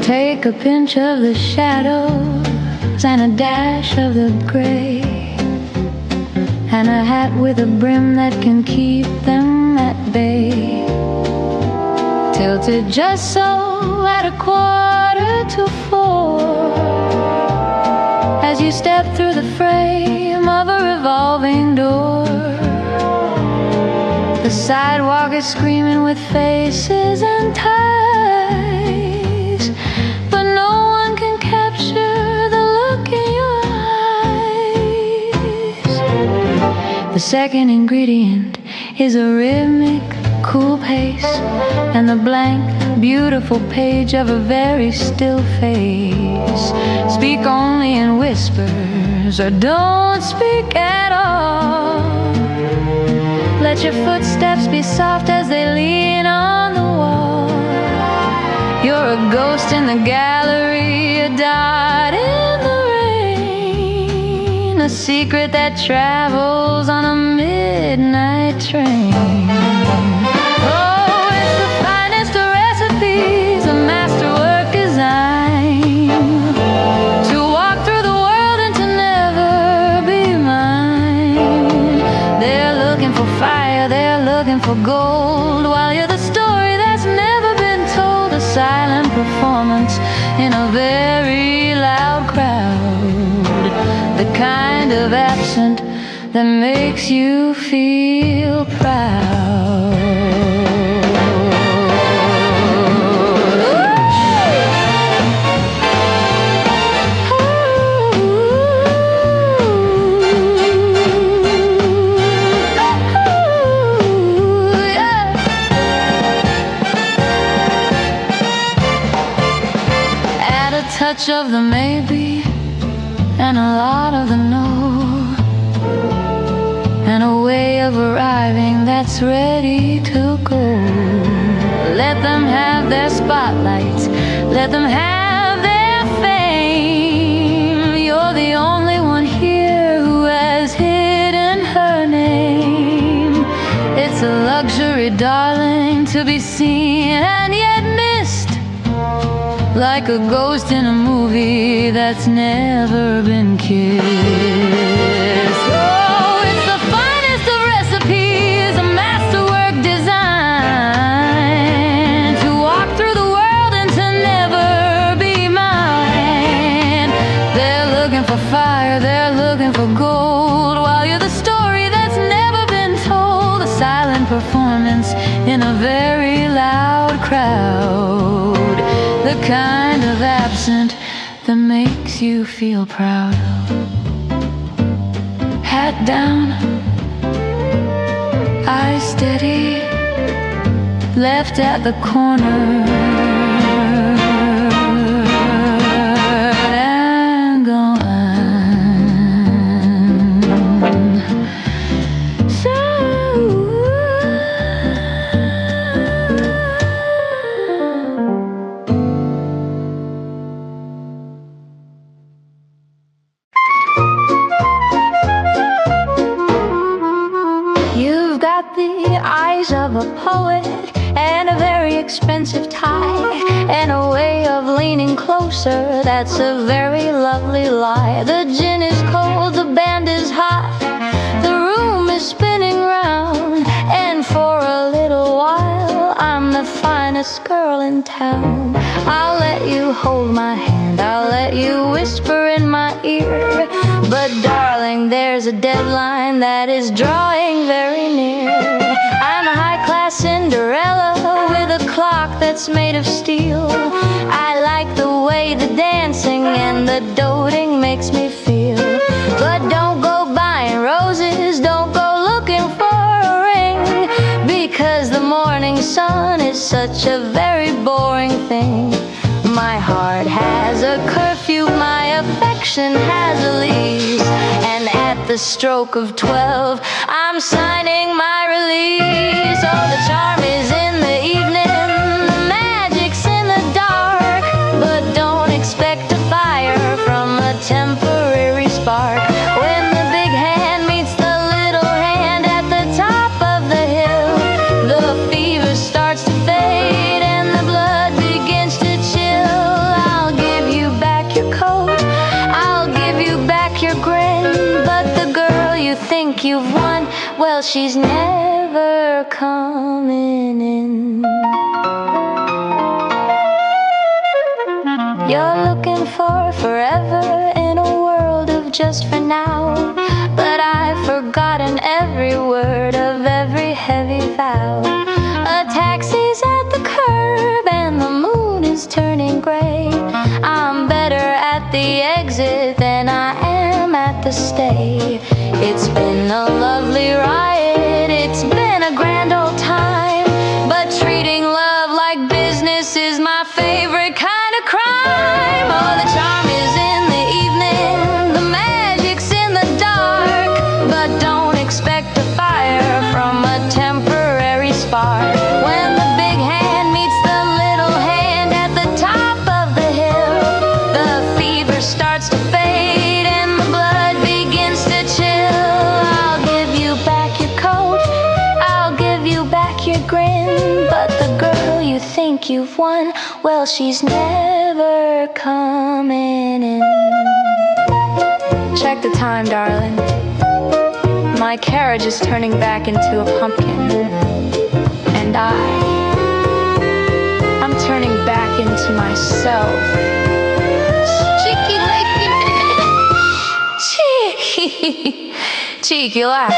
Take a pinch of the shadows and a dash of the gray, and a hat with a brim that can keep them at bay. Tilted just so at 3:45, as you step through the frame of a revolving door. The sidewalk is screaming with faces and ties, but no one can capture the look in your eyes. The second ingredient is a rhythmic, cool pace, and the blank, beautiful page of a very still face. Speak only in whispers, or don't speak at all. Let your footsteps be soft as they lean on the wall. You're a ghost in the gallery, a dot in the rain, a secret that travels on a midnight train. Oh, it's the finest of recipes, a masterwork design, to walk through the world and to never be mine. They're looking for fire, they're looking for gold, while you're the story that's never been told, a silent performance in kind of absent that makes you feel proud. Touch of the maybe and a lot of the no, and a way of arriving that's ready to go. Let them have their spotlights, let them have their fame. You're the only one here who has hidden her name. It's a luxury, darling, to be seen and yet missed, like a ghost in a movie that's never been kissed. Oh, it's the finest of recipes, a masterwork designed to walk through the world and to never be mine. They're looking for fire, they're looking for gold, while you're the story that's never been told. A silent performance in a very loud crowd, the kind of absent that makes you feel proud. Hat down, eyes steady, left at the corner, and gone. Of a poet and a very expensive tie, and a way of leaning closer that's a very lovely lie. The gin is cold, the band is hot, the room is spinning round, and for a little while I'm the finest girl in town. I'll let you hold my hand, I'll let you whisper in my ear, but darling, there's a deadline that is drawing very near. I'm a high-class Cinderella with a clock that's made of steel. I like the way the dancing and the doting makes me feel. But don't go buying roses, don't go looking for a ring, because the morning sun is such a very boring thing. My heart has a curfew, my affection has a lease, and at the stroke of 12 I'm signing my release. Oh, the charm is in the evening, the magic's in the dark, but don't expect a fire from a temporary spark. When the big hand meets the little hand at the top of the hill, the fever starts to fade and the blood begins to chill. I'll give you back your coat, I'll give you back your grin, but the girl you think you've won, well, she's never coming in. You're looking for forever in a world of just for now, but I've forgotten every word of every heavy vow. A taxi's at the curb and the moon is turning gray. I'm better at the exit than I am at the stay. It's been a lovely ride, it's been a grand old time, but treating love like business is my favorite kind of crime. Oh, the charm is in the evening, the magic's in the dark, but don't expect a fire from a temporary spark. When the big hand meets the little hand at the top of the hill, the fever starts to fade and the blood begins to chill. I'll give you back your coat, I'll give you back your grin, but the girl you think you've won, well, she's never coming in. Check the time, darling. My carriage is turning back into a pumpkin, and I'm turning back into myself. Cheeky, Cheeky laugh.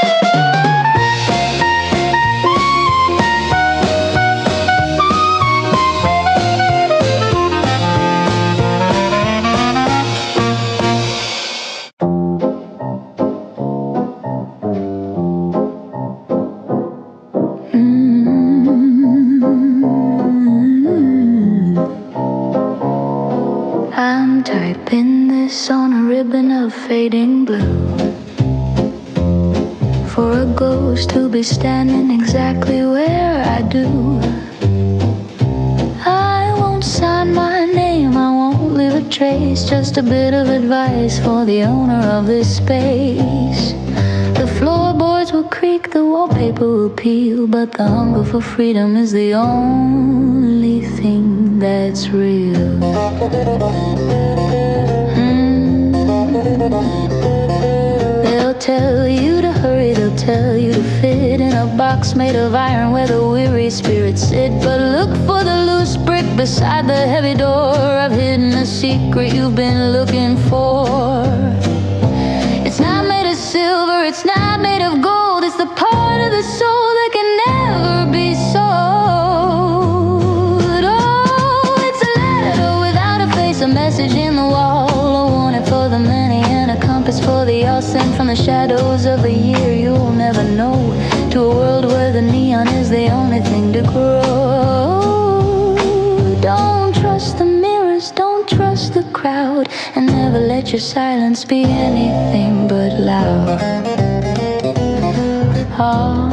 I'm typing this on a ribbon of fading blue, for a ghost to be standing exactly where I do. I won't sign my name, I won't leave a trace, just a bit of advice for the owner of this space. The floorboards will creak, the wallpaper will peel, but the hunger for freedom is the only thing that's real. They'll tell you to hurry, they'll tell you to fit in a box made of iron where the weary spirits sit. But look for the loose brick beside the heavy door. I've hidden a secret you've been looking for. It's not made of silver, it's not made of gold, it's the part of the soul that can never be sold. Oh, it's a letter without a face, a message in the wall, a warning for the many and a compass for the all, sent from the shadows of the year you'll never know, to a world where the neon is the only thing to grow. Don't trust the mirrors, don't trust the crowd, and never let your silence be anything but loud. Oh.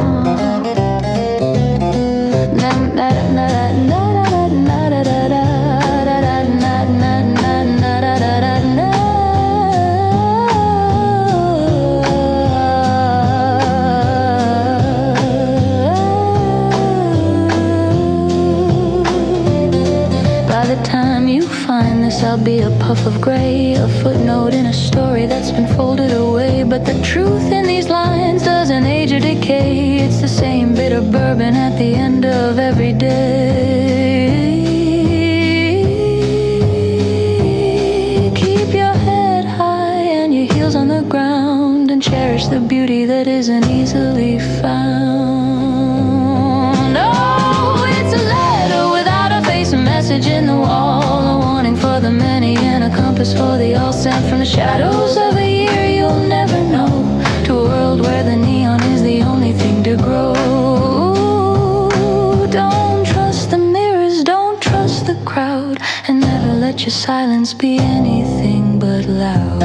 I'll be a puff of gray, a footnote in a story that's been folded away. But the truth in these lines doesn't age or decay. It's the same bitter bourbon at the end of every day. Keep your head high and your heels on the ground, and cherish the beauty that isn't easily found. Oh, it's a letter without a face, a message in the wall, for the many and a compass for the all, sent from the shadows of a year you'll never know, to a world where the neon is the only thing to grow. Don't trust the mirrors, don't trust the crowd, and never let your silence be anything but loud.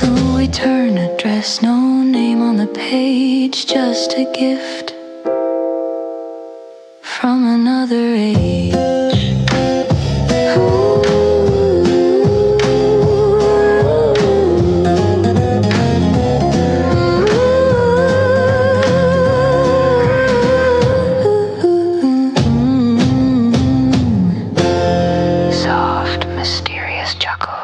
No return address, no name on the page, just a gift from another age. Soft, mysterious chuckle.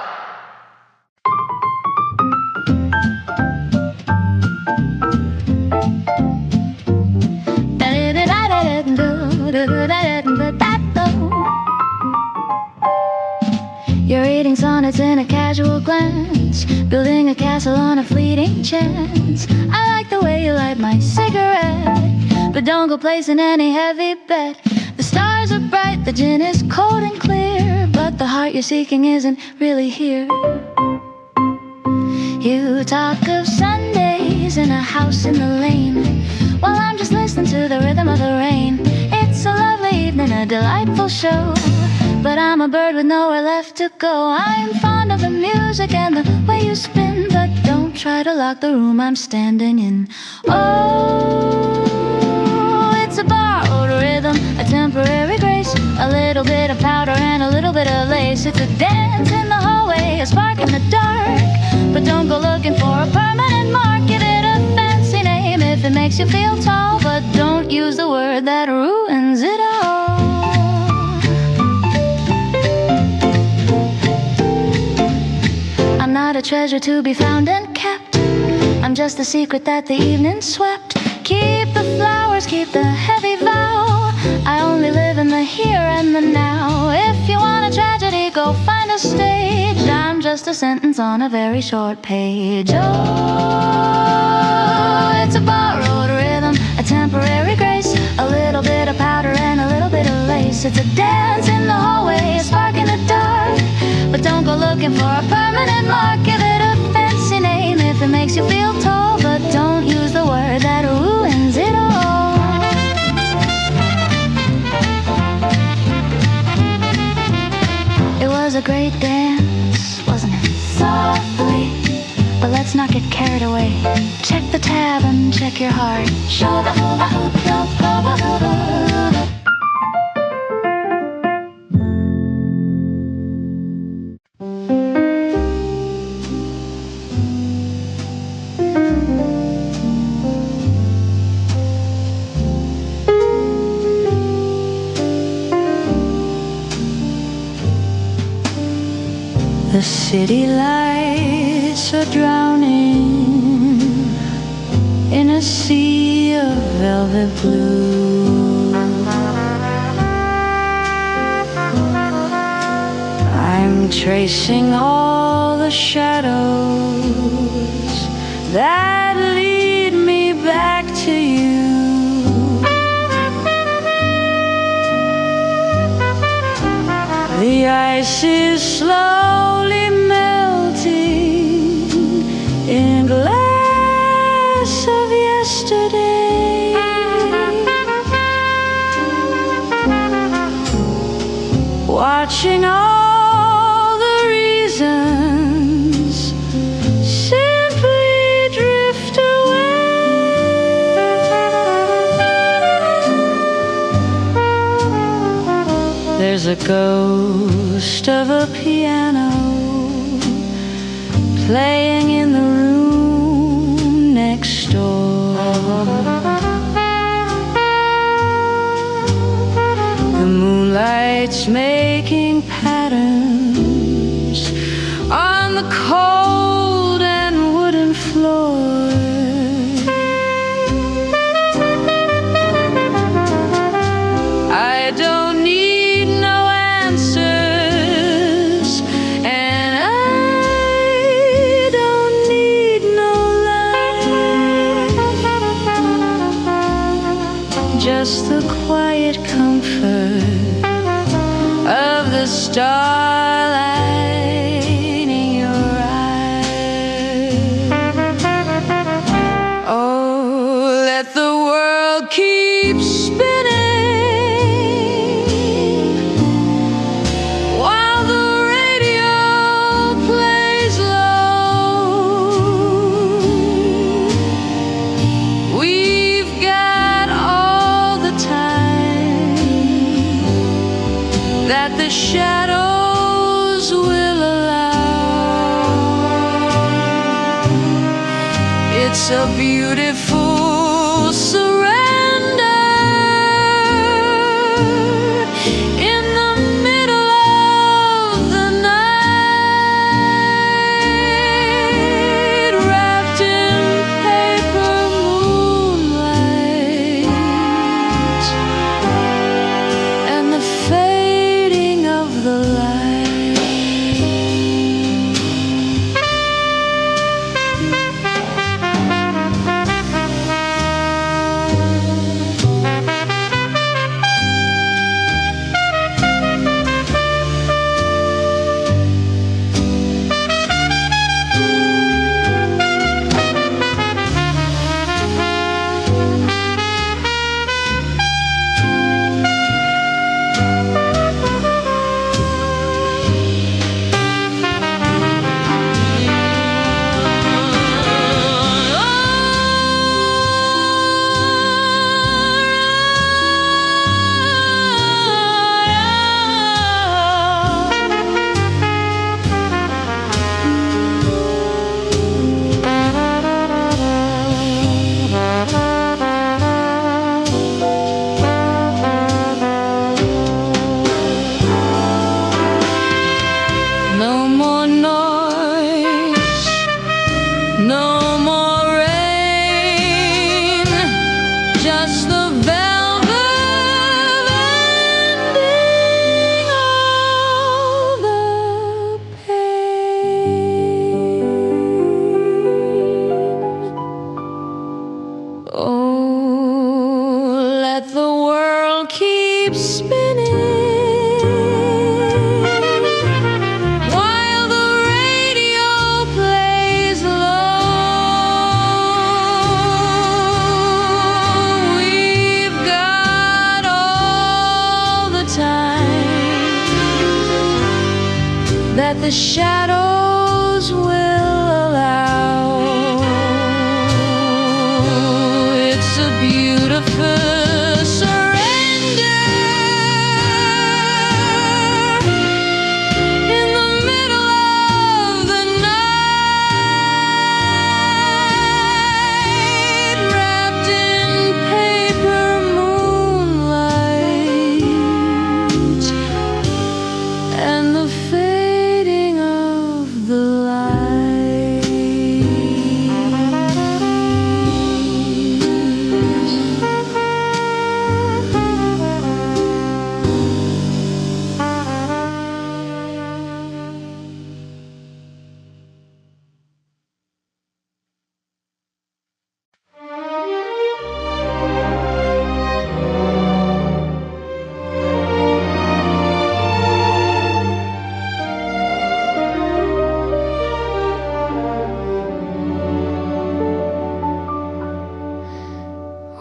You're reading sonnets in a casual glance, building a castle on a fleeting chance. I like the way you light my cigarette, but don't go placing any heavy bet. The stars are bright, the gin is cold and clear, but the heart you're seeking isn't really here. You talk of Sundays in a house in the lane, while I'm just listening to the rhythm of the rain. It's a lovely evening, a delightful show, but I'm a bird with nowhere left to go. I'm fond of the music and the way you spin, but don't try to lock the room I'm standing in. Oh, it's a borrowed rhythm, a temporary grace, a little bit of powder and a little bit of lace. It's a dance in the hallway, a spark in the dark, but don't go looking for a permanent mark. Give it a fancy name if it makes you feel tall, but don't use the word that ruins it all. I'm not a treasure to be found and kept, I'm just the secret that the evening swept. Keep the flowers, keep the heavy vow, I only live in the here and the now. If you want a tragedy, go find a just a sentence on a very short page. Oh, it's a borrowed rhythm, a temporary grace, a little bit of powder and a little bit of lace. It's a dance in the hallway, a spark in the dark. But don't go looking for a permanent mark. Give it a fancy name if it makes you feel tall, but don't use the word that ruins it all. It was a great dance, wasn't it? Softly, but let's not get carried away. Check the tab and check your heart. Show the hula hoop, the hula hoop. The city lights are drowning in a sea of velvet blue. I'm tracing all the shadows that lead me back to you. The ice is slowly melting in a glass of yesterday. Watching all the reasons simply drift away. There's a ghost of a piano playing in the room next door. The moonlight's making patterns on the cold and wooden floor. I don't need no answers, and I don't need no light. Just the quiet comfort of the starlight in your eyes. Oh, let the world keep spinning while the radio plays low. We've got all the time that the shadows will allow. It's a beautiful surrender in the middle of the night, wrapped in paper moonlight and the fading of the light. keep spinning while the radio plays low. We've got all the time that the shadows will allow. It's a beautiful surrender in the middle of the night, wrapped in paper moonlight and the fading of the light.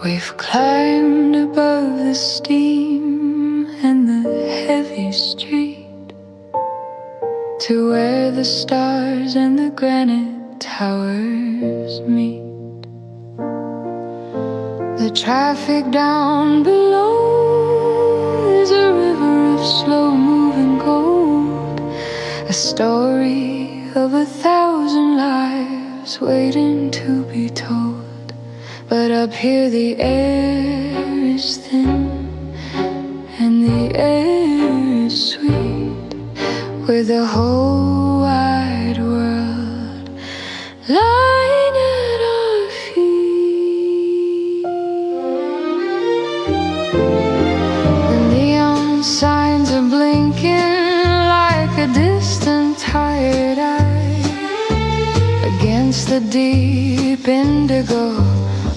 We've climbed above the steam and the heavy street to where the stars and the granite towers meet. The traffic down below is a river of slow-moving gold, a story of 1,000 lives waiting to be told. But up here the air is thin and the air is sweet, with the whole wide world lying at our feet. The neon signs are blinking like a distant tired eye against the deep indigo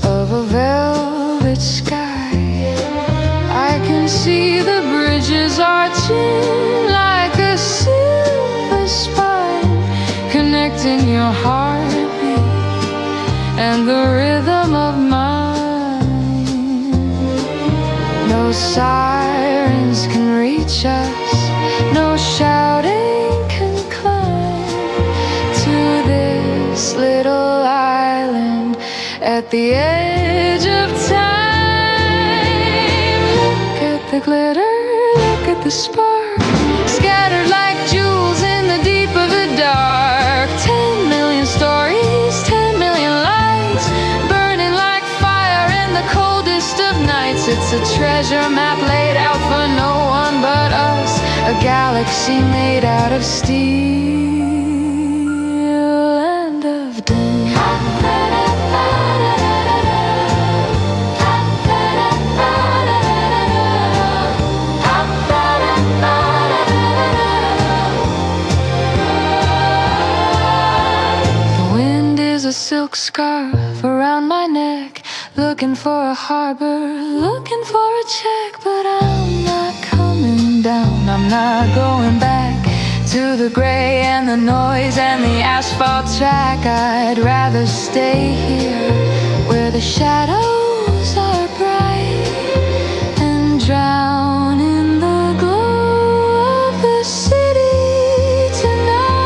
of a velvet sky. I can see the bridges arching like a silver spine, connecting your heartbeat and the rhythm of mine. No sirens can reach us, no shouting can climb to this little island at the edge of time. Look at the glitter, look at the spark, scattered like jewels in the deep of the dark. 10 million stories, 10 million lights, burning like fire in the coldest of nights. It's a treasure map laid out for no one but us, a galaxy made out of steel and of doom. A silk scarf around my neck, looking for a harbor, looking for a check. But I'm not coming down, I'm not going back to the gray and the noise and the asphalt track. I'd rather stay here where the shadows are bright and drown in the glow of the city tonight.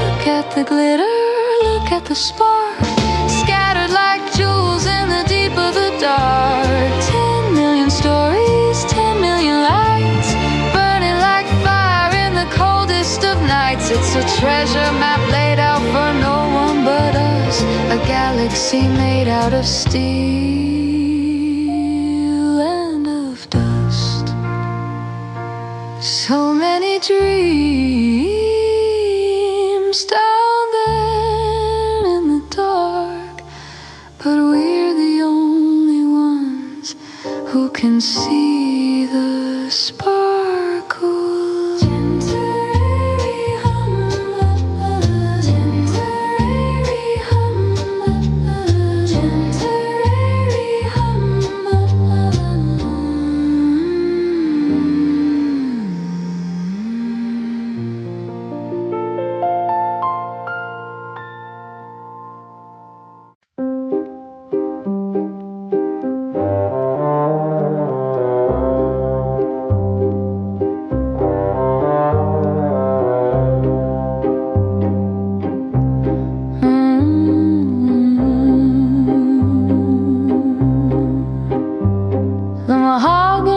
Look at the glitter, look at the spark, scattered like jewels in the deep of the dark. 10 million stories, 10 million lights, burning like fire in the coldest of nights. It's a treasure map laid out for no one but us, a galaxy made out of steel and of dust. So many dreams down there in the dark, but we're the only ones who can see the sparkle.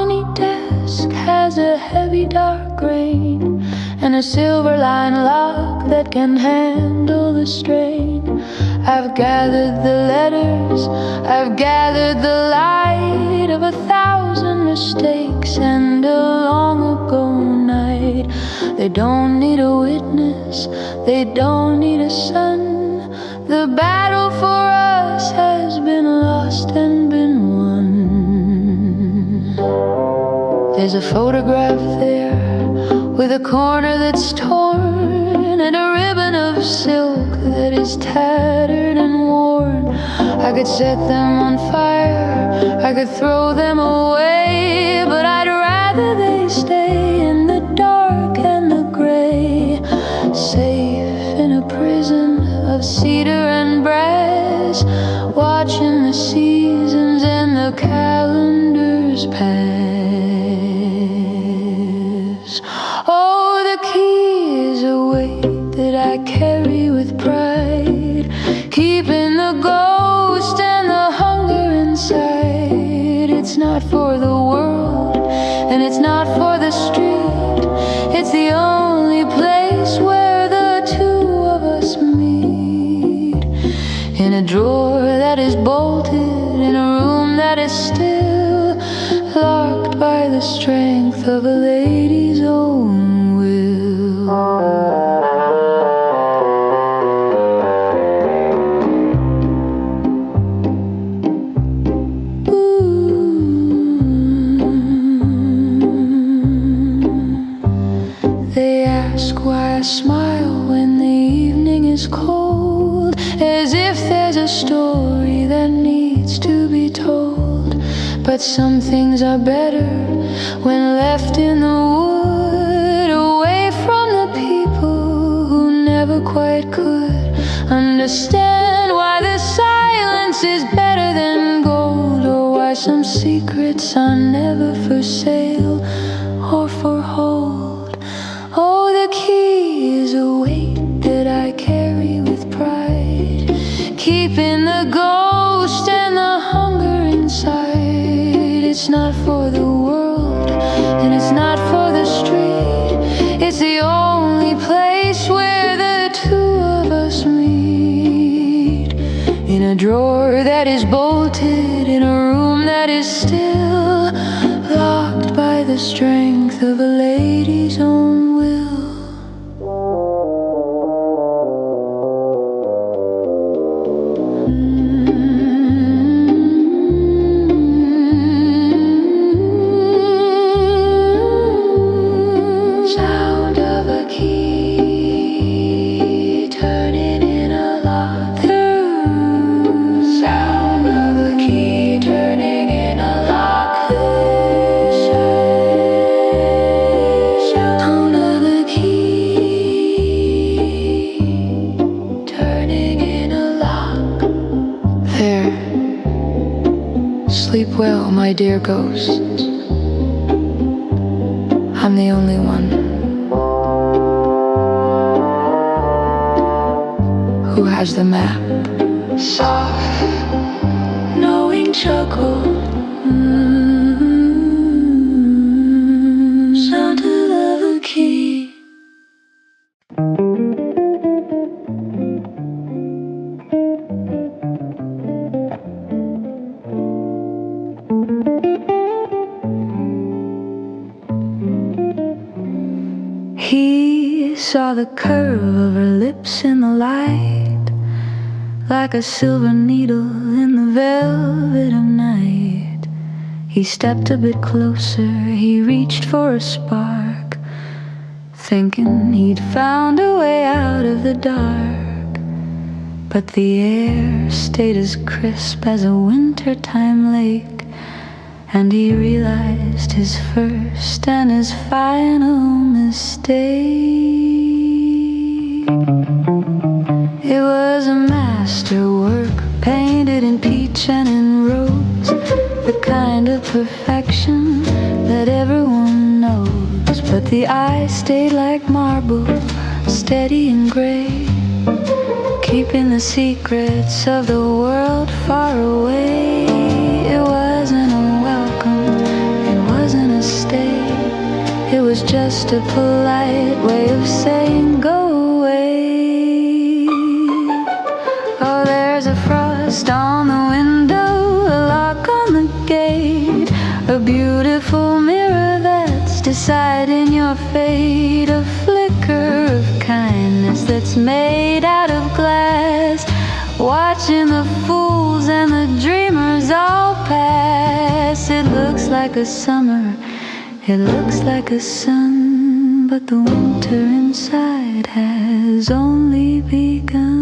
mahogany desk has a heavy dark grain and a silver lined lock that can handle the strain. I've gathered the letters, I've gathered the light of 1,000 mistakes and a long ago night. They don't need a witness, they don't need a son. The battle for us has been lost and been won. There's a photograph there with a corner that's torn and a ribbon of silk that is tattered and worn. I could set them on fire, I could throw them away, but I'd rather they stay in the dark and the gray, safe in a prison of cedar and brass, watching the seasons and the calendars pass. Oh, the key is a weight that I carry with pride, keeping the ghost and the hunger inside. It's not for the world and it's not for the street, it's the only place where the two of us meet. In a drawer that is bolted, in a room that is still, locked by the strength of a lady's own will. They ask why I smile when the evening is cold, as if there's a story that needs to be told. But some things are better when left in the wood, away from the people who never quite could understand why the silence is better than gold, or why some secrets are never for sale or for hold. Oh, the key is a weight that I carry with pride, keeping the ghost and the hunger inside. It's not for the world and it's not for the street, it's the only place where the two of us meet. In a drawer that is bolted, in a room that is still, locked by the strength of a lady's own will. Sound of a key turning in a lock. Sound of a key turning in a lock. Sound of a key turning in a lock. There. Sleep well, my dear ghosts. I'm the only one who has the map. Soft, knowing chuckle, sound of a key. He saw the curve of her lips in the light, like a silver needle in the velvet of night. He stepped a bit closer, he reached for a spark, thinking he'd found a way out of the dark. But the air stayed as crisp as a wintertime lake, and he realized his first and his final mistake. It was a masterwork, painted in peach and in rose, the kind of perfection that everyone knows. But the eyes stayed like marble, steady and gray, keeping the secrets of the world far away. It wasn't a welcome, it wasn't just a polite way of saying go away. Oh, there's a frost on the window, a lock on the gate, a beautiful mirror that's deciding your fate, a flicker of kindness that's made out of glass, watching the fools and the dreamers all pass. It looks like a summer, it looks like a sun, but the winter inside has only begun.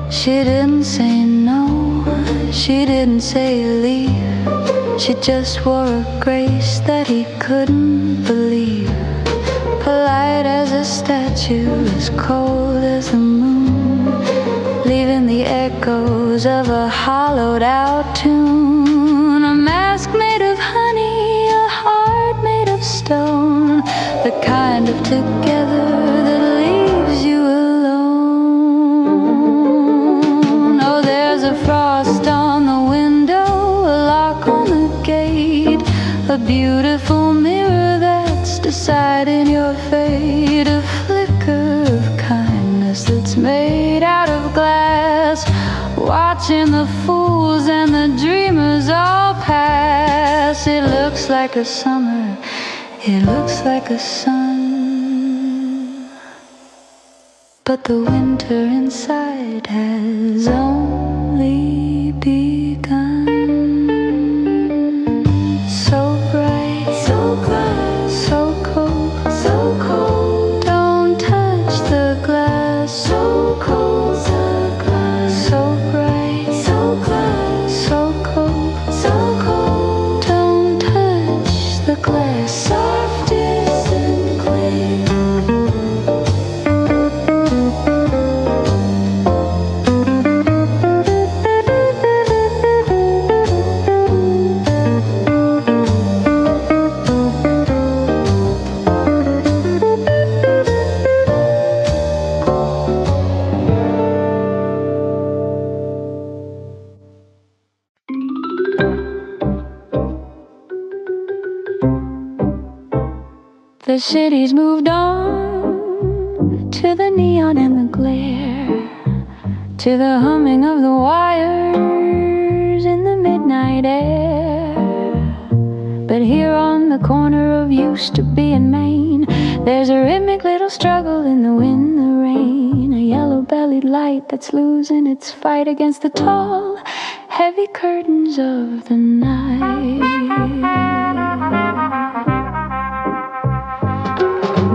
She didn't say no, she didn't say leave. She just wore a grace that he couldn't believe. Polite as a statue, as cold as the moon, leaving the echoes of a hollowed out tune. A mask made of honey, a heart made of stone, the kind of together that leaves you alone. Oh, there's a frost on the window, a lock on the gate, a beautiful mirror that's deciding your fate, a flicker of kindness that's made out of glass, watching the fools and the dreamers all pass. It looks like a summer, it looks like a sun, but the winter inside has only begun. So bright, so bright, so cold, so cold. Don't touch the glass. So cold, the glass. So bright, so bright, so cold, so cold. Don't touch the glass. Soft distant gleam. The city's moved on to the neon and the glare, to the humming of the wires in the midnight air. But here on the corner of used to be in Maine, there's a rhythmic little struggle in the wind, the rain, a yellow-bellied light that's losing its fight against the tall, heavy curtains of the night.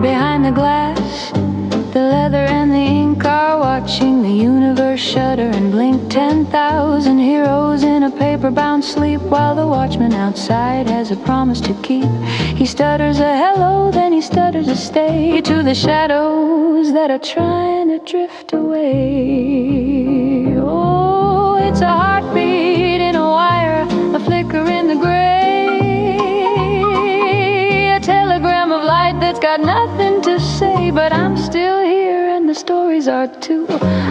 Behind the glass, the leather and the ink are watching the universe shudder and blink. 10,000 heroes in a paper-bound sleep, while the watchman outside has a promise to keep. He stutters a hello, then he stutters a stay to the shadows that are trying to drift away. Oh, it's a heartbeat in a wire, a flicker in the gray, a telegram of light that's got nothing to say, but I'm still here and the stories are too.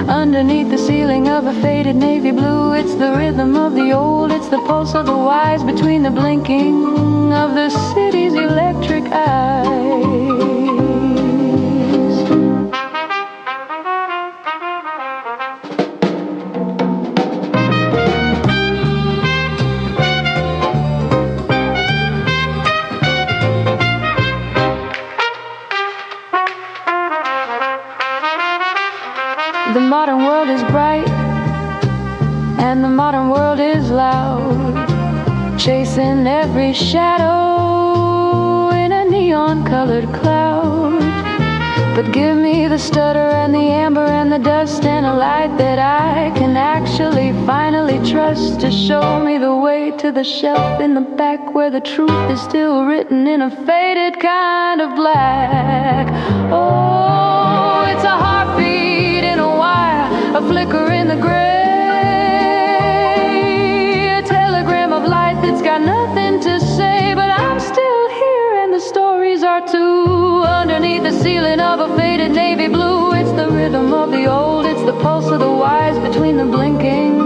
Underneath the ceiling of a faded navy blue, it's the rhythm of the old, it's the pulse of the wise, between the blinking of the city's electric eyes. The modern world is bright, and the modern world is loud, chasing every shadow in a neon-colored cloud. But give me the stutter and the amber and the dust and a light that I can actually finally trust to show me the way to the shelf in the back where the truth is still written in a faded kind of black. Oh, it's a heartbeat in a wire, a flicker in the gray, ceiling of a faded navy blue. It's the rhythm of the old, it's the pulse of the wise, between the blinking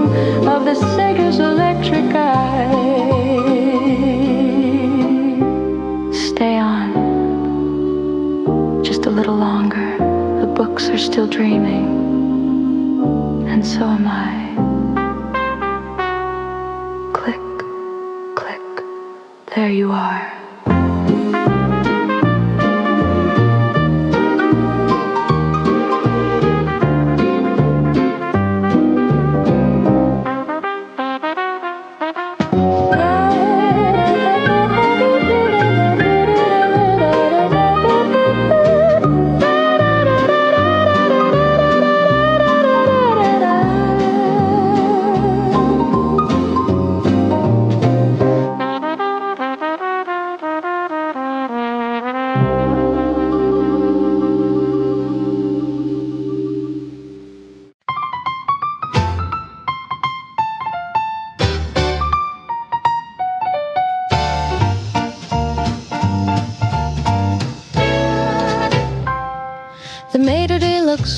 of the satyrs' electric eye. Stay on, just a little longer. The books are still dreaming, and so am I. Click, click, there you are.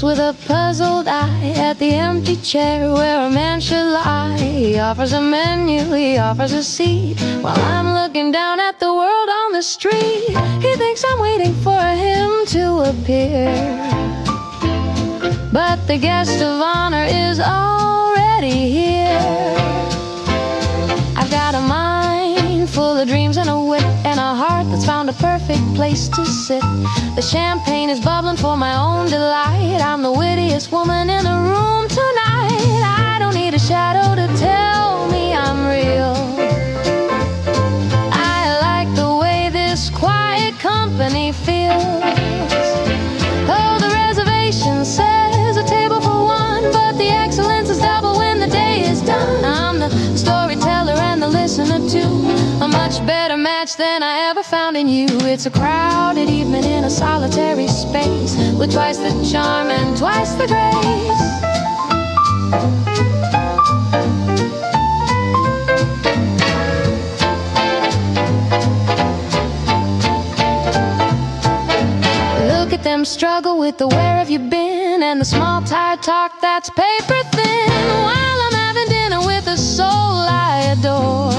With a puzzled eye at the empty chair where a man should lie. He offers a menu, he offers a seat, while I'm looking down at the world on the street. He thinks I'm waiting for him to appear, but the guest of honor is already here. I've got a mind full of dreams and a wit, and a heart that's found a perfect place to sit. The champagne is bubbling for my own delight. I'm the wittiest woman in the room tonight. I don't need a shadow to tell me I'm real. I like the way this quiet company feels. Oh, the reservation says a table for one, but the excellence is double when the day is done. I'm the storyteller and the listener too, a much better match than I ever found in you. It's a crowded evening in a solitary space, with twice the charm and twice the grace. Look at them struggle with the where have you been, and the small tired talk that's paper thin, while I'm having dinner with a soul I adore,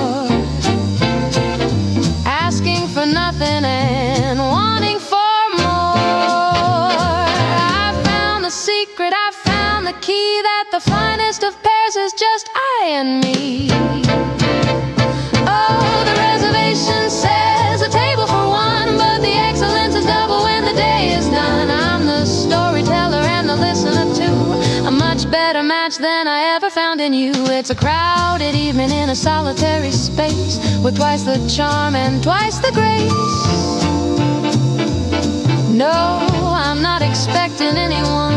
asking for nothing and wanting for more. I found the secret, I found the key, that the finest of pairs is just I and me. Oh, the reservation says a table for one, but the excellence is double when the day is done. I'm the storyteller and the listener too, a much better match than I ever found in you. It's a crowded evening in a solitary space, with twice the charm and twice the grace. No, I'm not expecting anyone.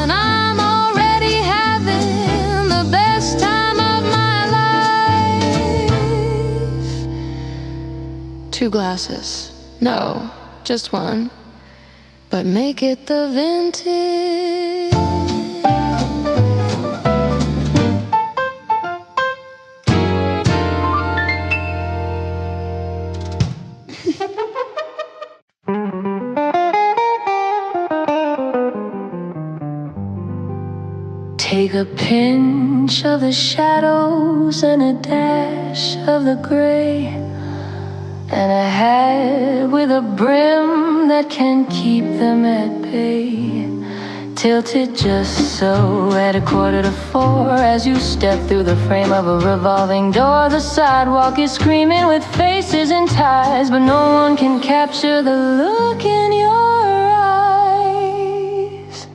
I'm already having the best time of my life. 2 glasses. No, just one. But make it the vintage. Take a pinch of the shadows and a dash of the gray, and a hat with a brim that can keep them at bay. Tilted just so at 3:45 as you step through the frame of a revolving door. The sidewalk is screaming with faces and ties, but no one can capture the look in your eyes.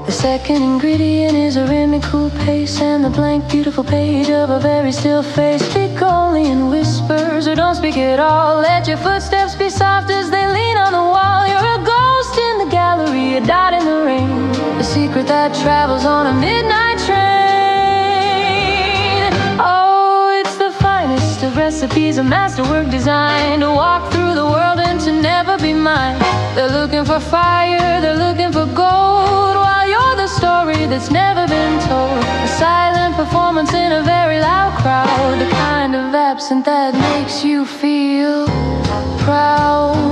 The second ingredient is a rhythmical pace, and the blank beautiful page of a very still face. Speak only in whispers or don't speak at all. Let your footsteps be soft as they lean on the wall. You're a ghost in the gallery, a dot in the rain, a secret that travels on a midnight train. Oh, it's the finest of recipes, a masterwork designed to walk through the world and to never be mine. They're looking for fire, they're looking for gold, while you're the story that's never been told. A silent performance in a very loud crowd, the kind of absent that makes you feel proud.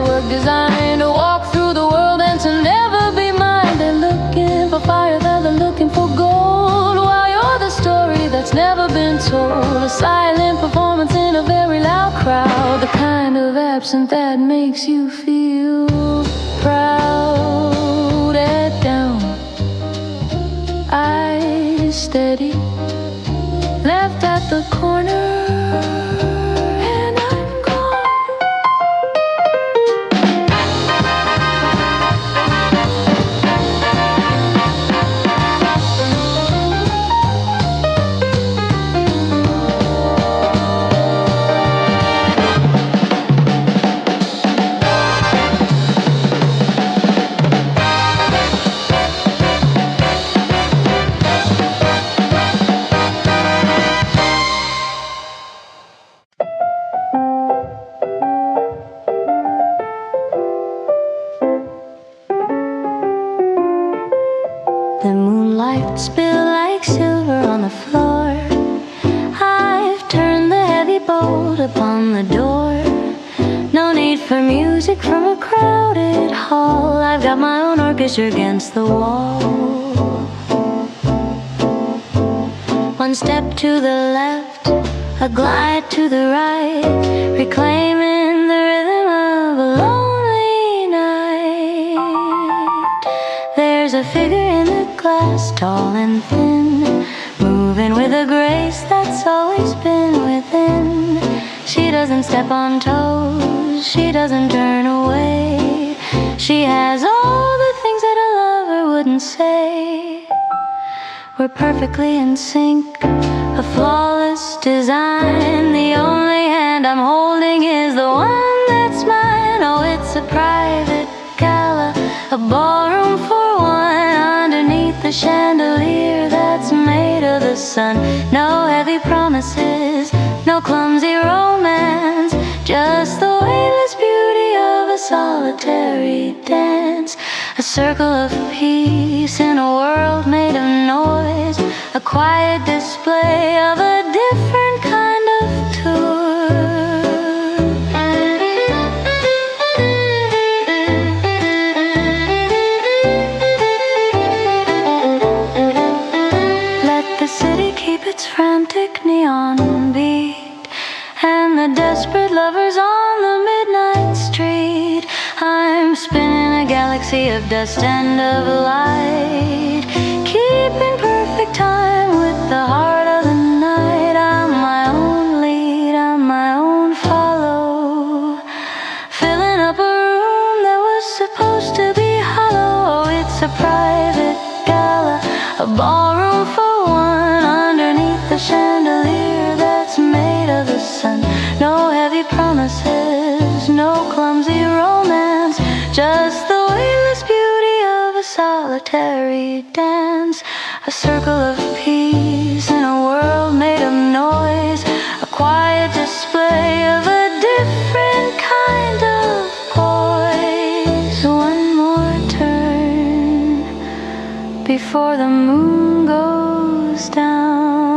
masterwork designed to walk through the world and to never be mine. They're looking for fire, they're looking for gold, while you're the story that's never been told. A silent performance in a very loud crowd, the kind of absent that makes you feel proud. Head down, eyes steady, left at the corner. The moonlight spill like silver on the floor. I've turned the heavy bolt upon the door. No need for music from a crowded hall. I've got my own orchestra against the wall. One step to the left, a glide to the right, reclaiming the rhythm of a lonely night. There's a figure in the glass, tall and thin, moving with a grace that's always been within. She doesn't step on toes, she doesn't turn away. She has all the things that a lover wouldn't say. We're perfectly in sync, a flawless design. The only hand I'm holding is the one that's mine. Oh, it's a private gala, a ballroom for one, underneath the chandelier that's made of the sun. No heavy promises, no clumsy romance, just the weightless beauty of a solitary dance. A circle of peace in a world made of noise, a quiet display of a different kind of tour. Let the city keep its frantic neon beat, and the desperate lovers on the midnight street. I'm spinning a galaxy of dust and of light, keeping perfect time with the heart of the night. I'm my own lead, I'm my own follow, filling up a room that was supposed to be hollow. Oh, it's a private gala, a ballroom for one, underneath the chandelier that's made of the sun. No heavy promises, no clumsy romance, just the weightless beauty of a solitary dance. A circle of peace in a world made of noise, a quiet display of a different kind of poise. One more turn before the moon goes down.